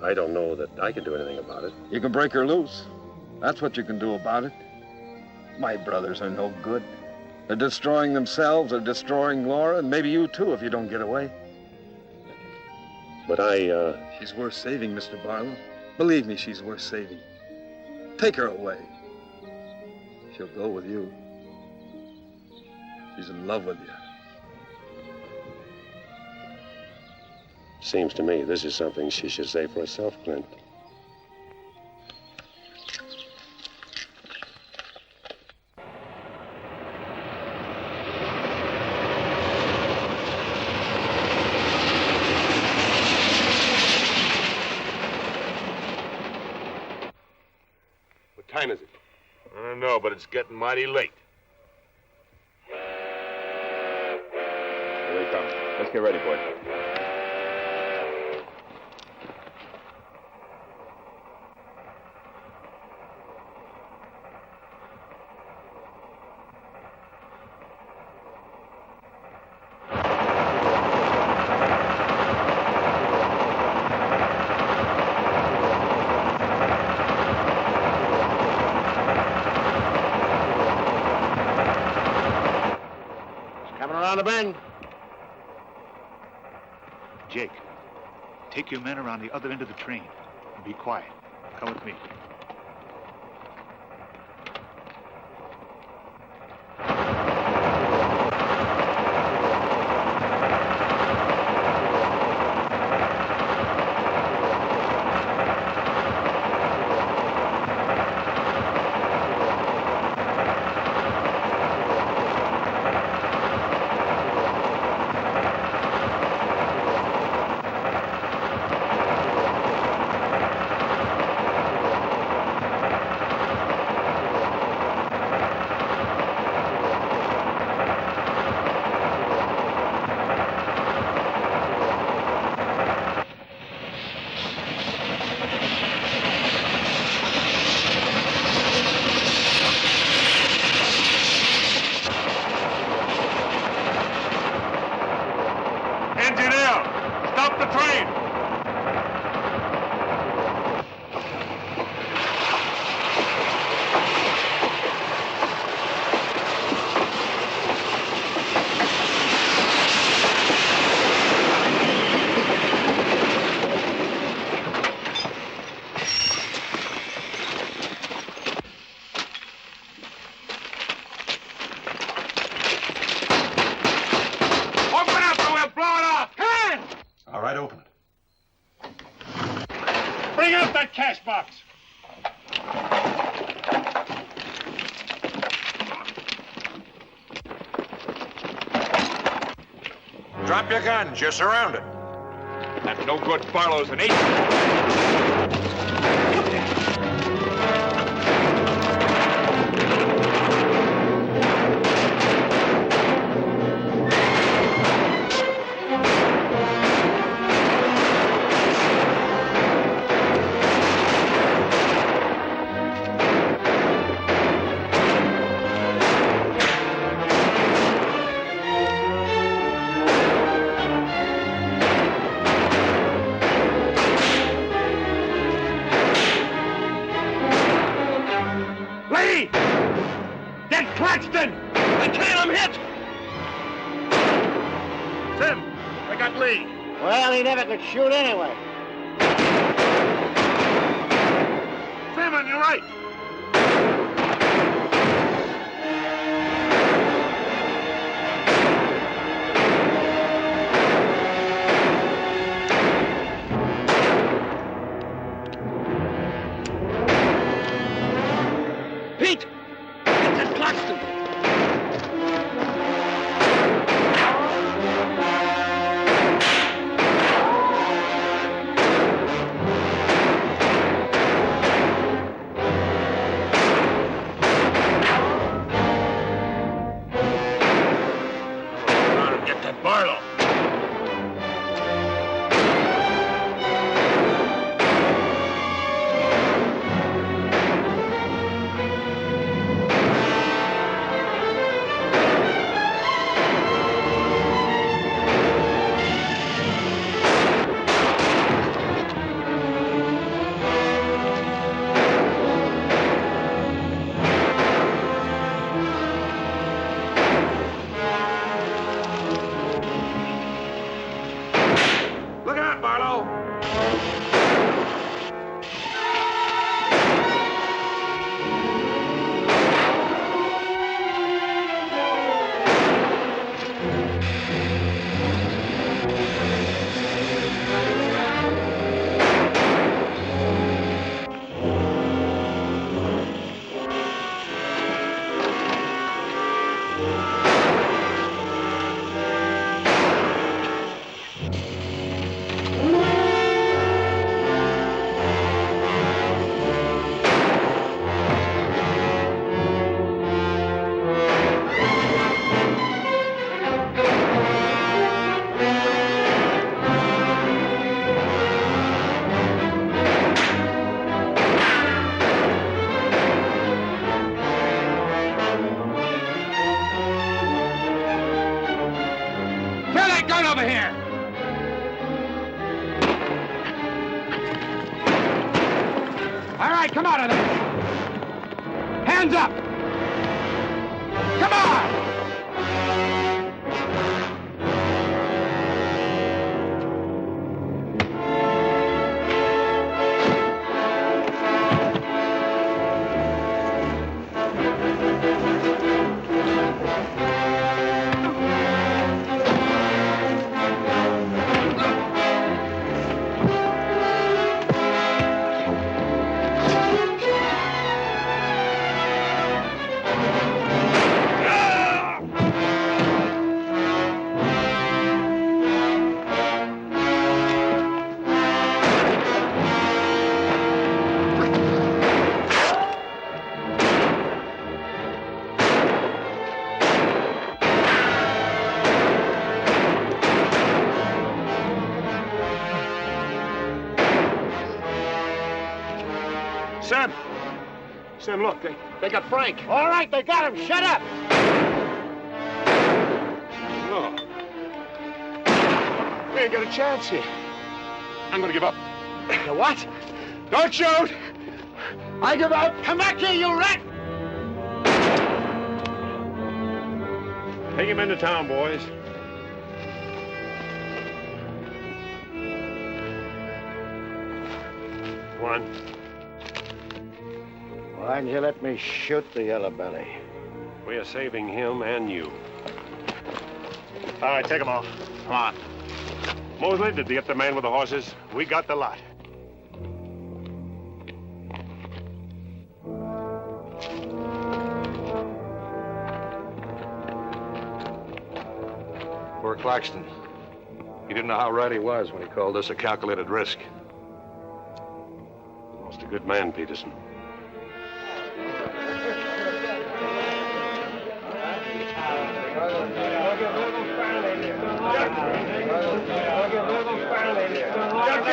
I don't know that I can do anything about it. You can break her loose. That's what you can do about it. My brothers are no good. They're destroying themselves, they're destroying Laura, and maybe you too if you don't get away. But She's worth saving, Mr. Barlow. Believe me, she's worth saving. Take her away. She'll go with you. She's in love with you. Seems to me this is something she should say for herself, Clint. time is it? I don't know, but it's getting mighty late. Here they come. Let's get ready, boys. Around the bend. Jake, take your men around the other end of the train and be quiet. Come with me. Bring out that cash box. Drop your guns. You're surrounded. That no good Barlow's an agent. Well, he never could shoot anyway. Sam, on your right. Pete! Get that Claxton! Barlow. hands up! Come on! Sam, look, they got Frank. All right, they got him. Shut up. No. We ain't got a chance here. I'm gonna give up. You what? Don't shoot! I give up. Come back here, you rat! Take him into town, boys. Come on. Why didn't you let me shoot the yellow belly? We are saving him and you. All right, take him off. Come on. Mosley, did you get the man with the horses? We got the lot. Poor Claxton. He didn't know how right he was when he called this a calculated risk. Lost a good man, Peterson.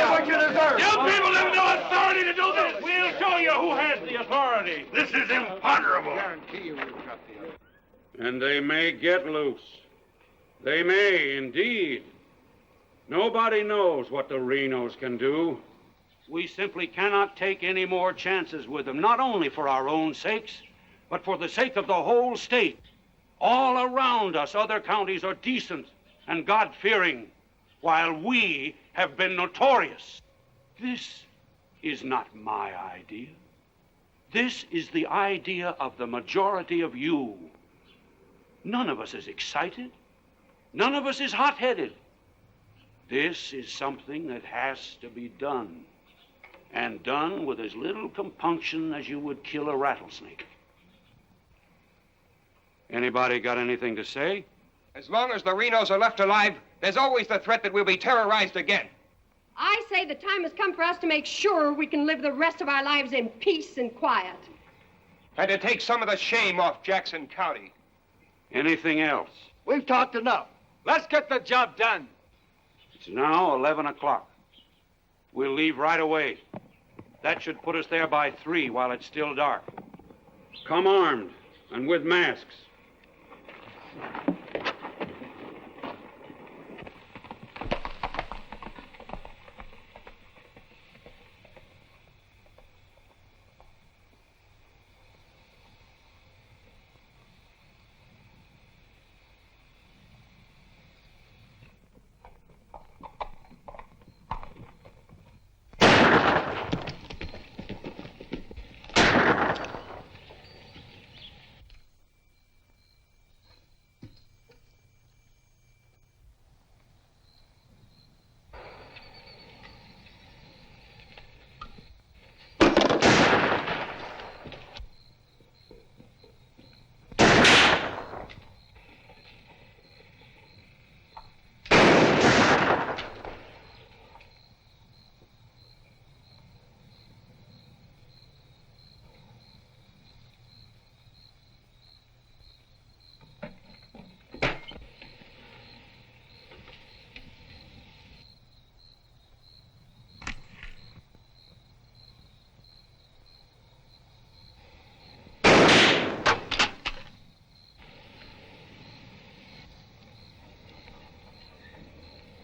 What you deserve. You people have no authority to do this. We'll show you who has the authority. This is imponderable. And they may get loose. They may, indeed. Nobody knows what the Renos can do. We simply cannot take any more chances with them, not only for our own sakes, but for the sake of the whole state. All around us, other counties are decent and God-fearing, while we have been notorious. This is not my idea. This is the idea of the majority of you. None of us is excited. None of us is hot-headed. This is something that has to be done, and done with as little compunction as you would kill a rattlesnake. Anybody got anything to say? As long as the Renos are left alive, there's always the threat that we'll be terrorized again. I say the time has come for us to make sure we can live the rest of our lives in peace and quiet. And to take some of the shame off Jackson County. Anything else? We've talked enough. Let's get the job done. It's now 11 o'clock. We'll leave right away. That should put us there by 3 while it's still dark. Come armed and with masks.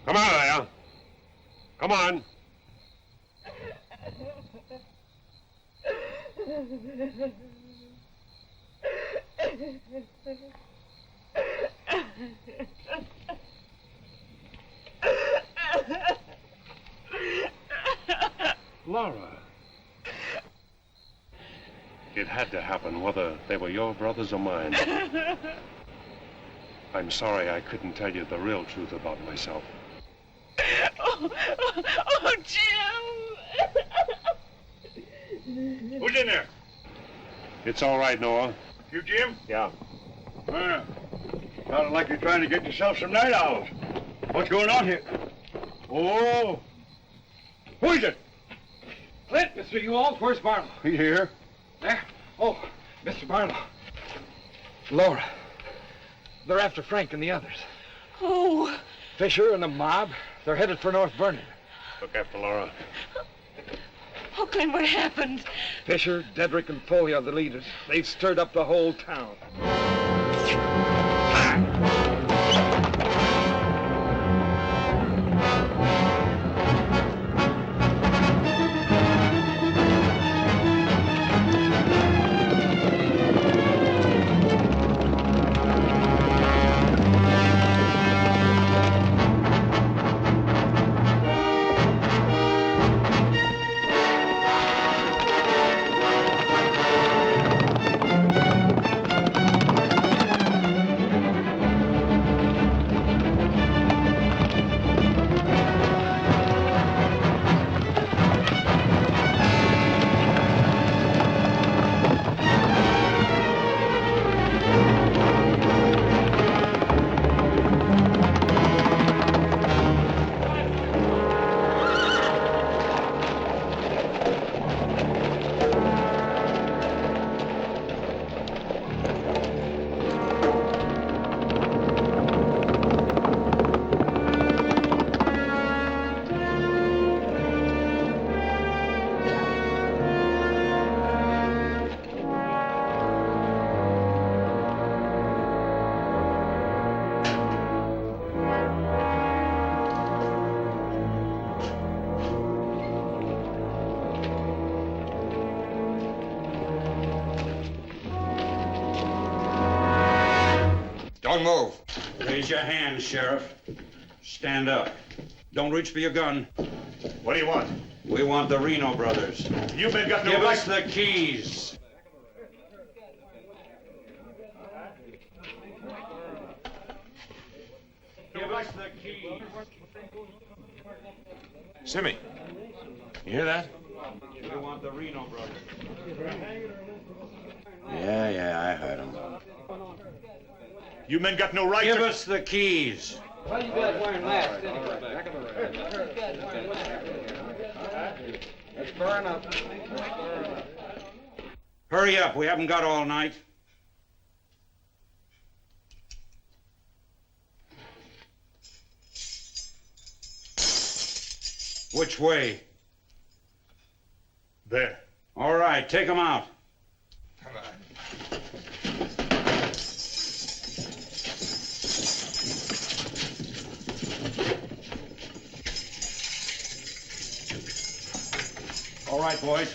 Come on, there. Come on. Laura. It had to happen, whether they were your brothers or mine. I'm sorry I couldn't tell you the real truth about myself. Oh, Jim! Who's in there? It's all right, Noah. You, Jim? Yeah. Sounded like you're trying to get yourself some night owls. What's going on here? Oh. Who is it? Clint, Mr. Ewald, where's Barlow? He's here. There? Oh, Mr. Barlow. Laura. They're after Frank and the others. Oh. Fisher and the mob. They're headed for North Vernon. Look after Laura. Oh, Clint, what happened? Fisher, Dedrick, and Foley are the leaders. They've stirred up the whole town. Don't move. Raise your hand, Sheriff. Stand up. Don't reach for your gun. What do you want? We want the Reno brothers. You men got no Give right. us the keys. Give us the keys. Simmy, you hear that? We want the Reno brothers. Yeah, I heard him. You men got no right Give to... us the keys. Why are you guys wearing masks anyway? Let's burn up. Hurry up. We haven't got all night. Which way? There. All right, take them out. Come on. All right, boys.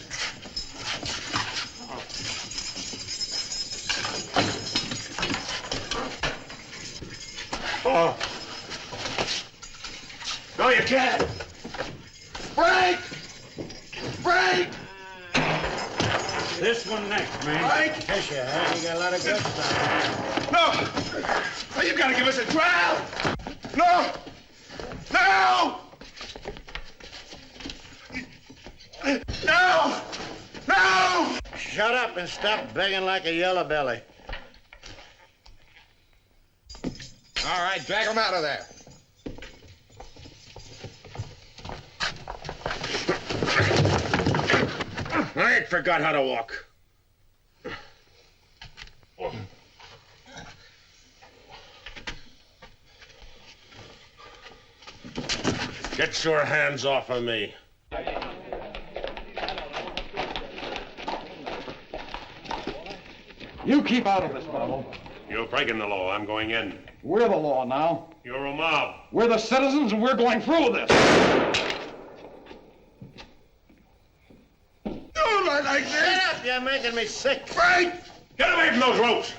Oh. No, you can't. Frank! Frank! This one next, man. Frank! Fisher, huh? You got a lot of good stuff. No! You gotta give us a trial! No! No! No! No! Shut up and stop begging like a yellow belly. All right, drag him out of there. I ain't forgot how to walk. Get your hands off of me. You keep out of this, Barlow. You're breaking the law. I'm going in. We're the law now. You're a mob. We're the citizens, and we're going through with this. Don't lie like this! Shut up! You're making me sick. Frank! Get away from those ropes!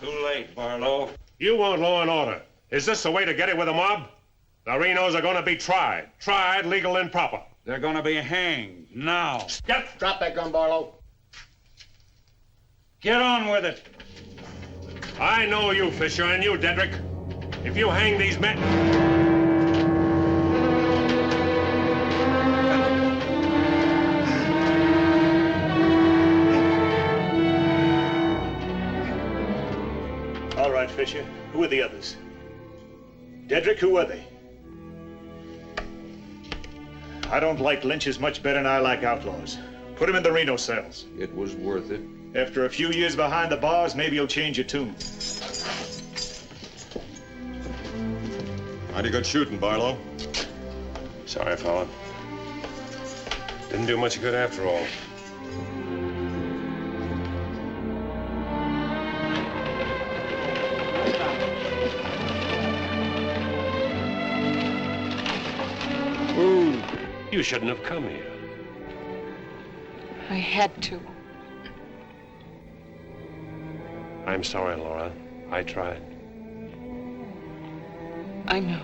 Too late, Barlow. You want law and order. Is this the way to get it with a mob? The Renos are going to be tried. Tried, legal, and proper. They're going to be hanged now. Step! Drop that gun, Barlow. Get on with it. I know you, Fisher, and you, Dedrick. If you hang these men... All right, Fisher. Who are the others? Dedrick, who are they? I don't like lynches much better than I like outlaws. Put him in the Reno cells. It was worth it. After a few years behind the bars, maybe you'll change your tune. Mighty good shooting, Barlow. Sorry, fella. Didn't do much good after all. You shouldn't have come here. I had to. I'm sorry, Laura. I tried. I know.